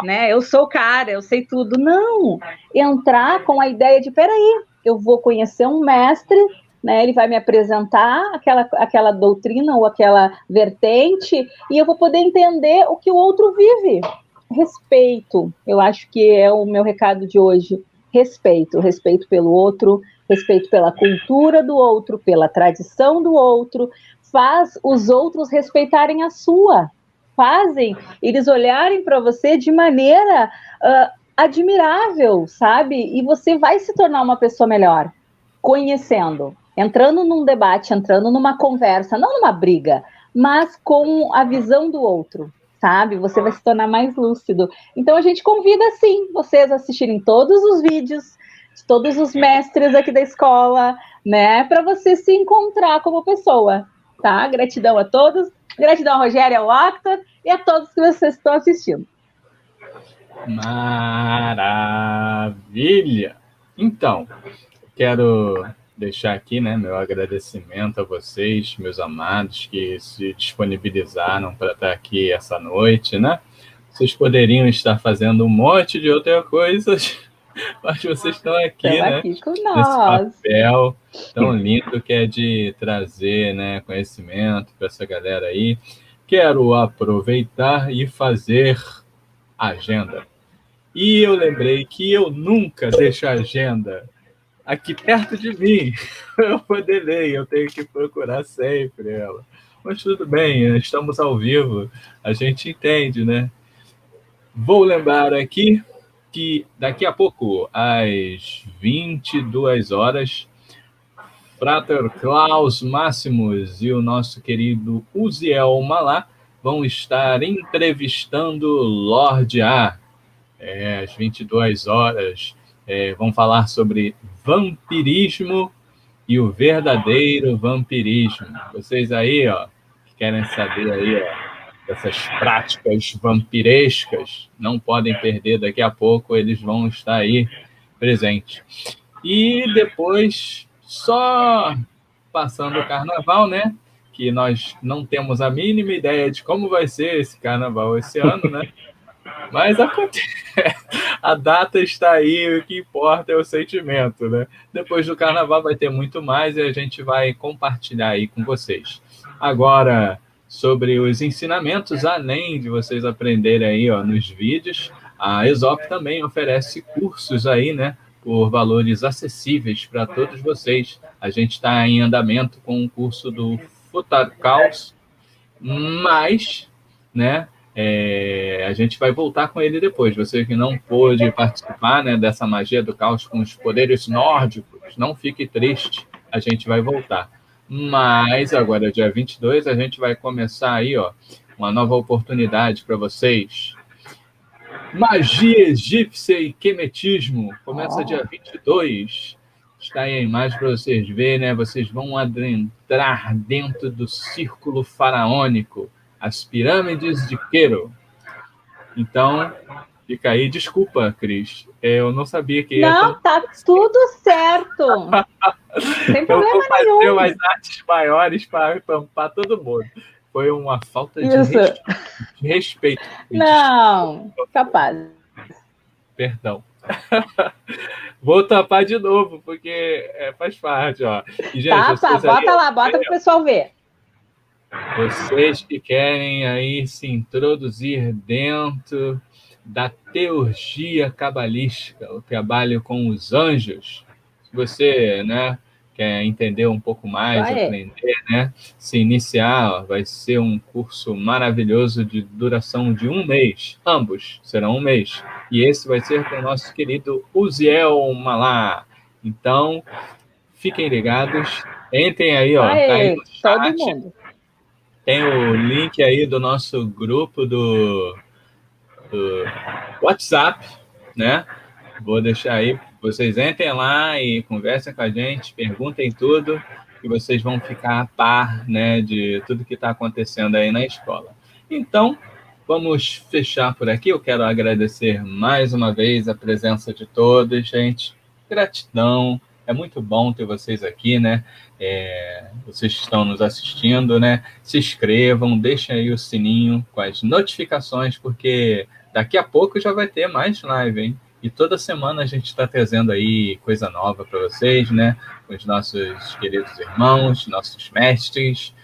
né? Eu sou o cara, eu sei tudo. Não, entrar com a ideia de, peraí, eu vou conhecer um mestre, né? Ele vai me apresentar aquela doutrina ou aquela vertente e eu vou poder entender o que o outro vive. Respeito, eu acho que é o meu recado de hoje. Respeito pelo outro, respeito pela cultura do outro, pela tradição do outro, faz os outros respeitarem a sua, fazem eles olharem para você de maneira admirável, sabe? E você vai se tornar uma pessoa melhor, conhecendo, entrando num debate, entrando numa conversa, não numa briga, mas com a visão do outro, sabe? Você vai se tornar mais lúcido. Então a gente convida, sim, vocês a assistirem todos os vídeos, de todos os mestres aqui da escola, né? Para você se encontrar como pessoa, tá? Gratidão a todos, gratidão ao Rogério, ao Octa e a todos que vocês estão assistindo. Maravilha! Então, quero deixar aqui, né, meu agradecimento a vocês, meus amados, que se disponibilizaram para estar aqui essa noite, né? Vocês poderiam estar fazendo um monte de outras coisas, mas vocês estão aqui, né? Aqui com nesse nós. papel tão lindo que é de trazer, né, conhecimento para essa galera aí. Quero aproveitar e fazer agenda. E eu lembrei que eu nunca deixo a agenda aqui perto de mim. Eu poder ler, eu tenho que procurar sempre ela. Mas tudo bem, estamos ao vivo, a gente entende, né? Vou lembrar aqui que daqui a pouco, às 22 horas, Frater Klaus Máximos e o nosso querido Uziel Malá vão estar entrevistando Lorde A. Às 22 horas, vão falar sobre vampirismo e o verdadeiro vampirismo. Vocês aí, ó, que querem saber aí, ó, dessas práticas vampirescas, não podem perder, daqui a pouco eles vão estar aí presentes. E depois, só passando o carnaval, né? Que nós não temos a mínima ideia de como vai ser esse carnaval esse ano, né? Mas a data está aí, o que importa é o sentimento, né? Depois do carnaval vai ter muito mais e a gente vai compartilhar aí com vocês. Agora, sobre os ensinamentos, além de vocês aprenderem aí, ó, nos vídeos, a ESOP também oferece cursos aí, né? Por valores acessíveis para todos vocês. A gente está em andamento com o curso do Futar Caos, mas, né? A gente vai voltar com ele depois. Você que não pôde participar, né, dessa magia do caos com os poderes nórdicos, não fique triste, a gente vai voltar. Mas agora, dia 22, a gente vai começar aí, ó, uma nova oportunidade para vocês. Magia egípcia e quemetismo. Começa dia 22. Está aí a imagem para vocês verem, né? Vocês vão adentrar dentro do círculo faraônico, as pirâmides de Quero. Então, fica aí. Desculpa, Cris. Eu não sabia que ia... Não, tá tudo certo. Sem problema eu vou fazer nenhum. umas artes maiores para tampar todo mundo. Foi uma falta de respeito. Não, capaz. Perdão. Vou tapar de novo, porque faz parte, ó. E, gente, Tapa, bota lá, bota para o pessoal ver. Vocês que querem aí se introduzir dentro da teurgia cabalística, o trabalho com os anjos, se você, né, quer entender um pouco mais, aprender, né, se iniciar, vai ser um curso maravilhoso de duração de 1 mês. Ambos serão 1 mês. E esse vai ser com o nosso querido Uziel Malá. Então, fiquem ligados. Entrem aí, ó. Tá aí no chat. Todo mundo. Tem o link aí do nosso grupo do WhatsApp, né? Vou deixar aí, vocês entrem lá e conversem com a gente, perguntem tudo, e vocês vão ficar a par, né, de tudo que está acontecendo aí na escola. Então, vamos fechar por aqui. Eu quero agradecer mais uma vez a presença de todos, gente. Gratidão. É muito bom ter vocês aqui, né? Vocês que estão nos assistindo, né? Se inscrevam, deixem aí o sininho com as notificações, porque daqui a pouco já vai ter mais live, hein? E toda semana a gente está trazendo aí coisa nova para vocês, né? Com os nossos queridos irmãos, nossos mestres.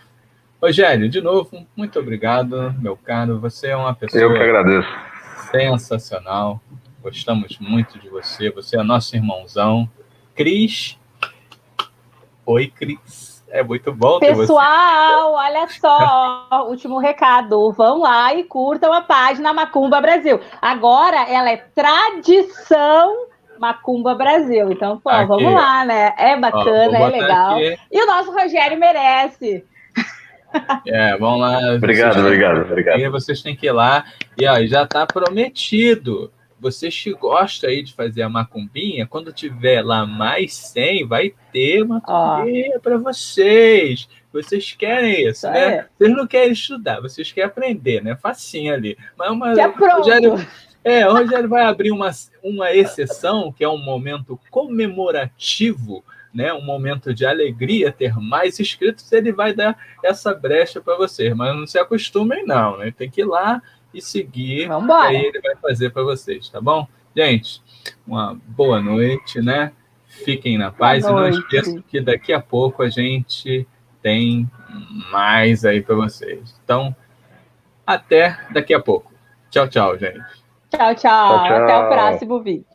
Rogério, de novo, muito obrigado, meu caro. Você é uma pessoa... Eu que agradeço. Sensacional. Gostamos muito de você. Você é nosso irmãozão. Cris. Oi, Cris. É muito bom ter você. Pessoal, olha só, último recado. Vão lá e curtam a página Macumba Brasil. Agora ela é Tradição Macumba Brasil. Então, pô, aqui, vamos lá, né? É bacana, é legal. Aqui. E o nosso Rogério merece. Vamos lá. Obrigado. E vocês têm que ir lá. E ó, já está prometido. Vocês que gostam aí de fazer a macumbinha, quando tiver lá mais 100, vai ter macumbinha para vocês. Vocês querem isso, né? Vocês não querem estudar, vocês querem aprender, né? Facinho ali. Mas o Rogério vai abrir uma exceção, que é um momento comemorativo, né? Um momento de alegria, ter mais inscritos, ele vai dar essa brecha para vocês. Mas não se acostumem, não, né? Tem que ir lá e seguir, e aí ele vai fazer para vocês, tá bom? Gente, uma boa noite, né? Fiquem na paz e não esqueçam que daqui a pouco a gente tem mais aí para vocês. Então, até daqui a pouco. Tchau, tchau, gente. Tchau. Até o próximo vídeo.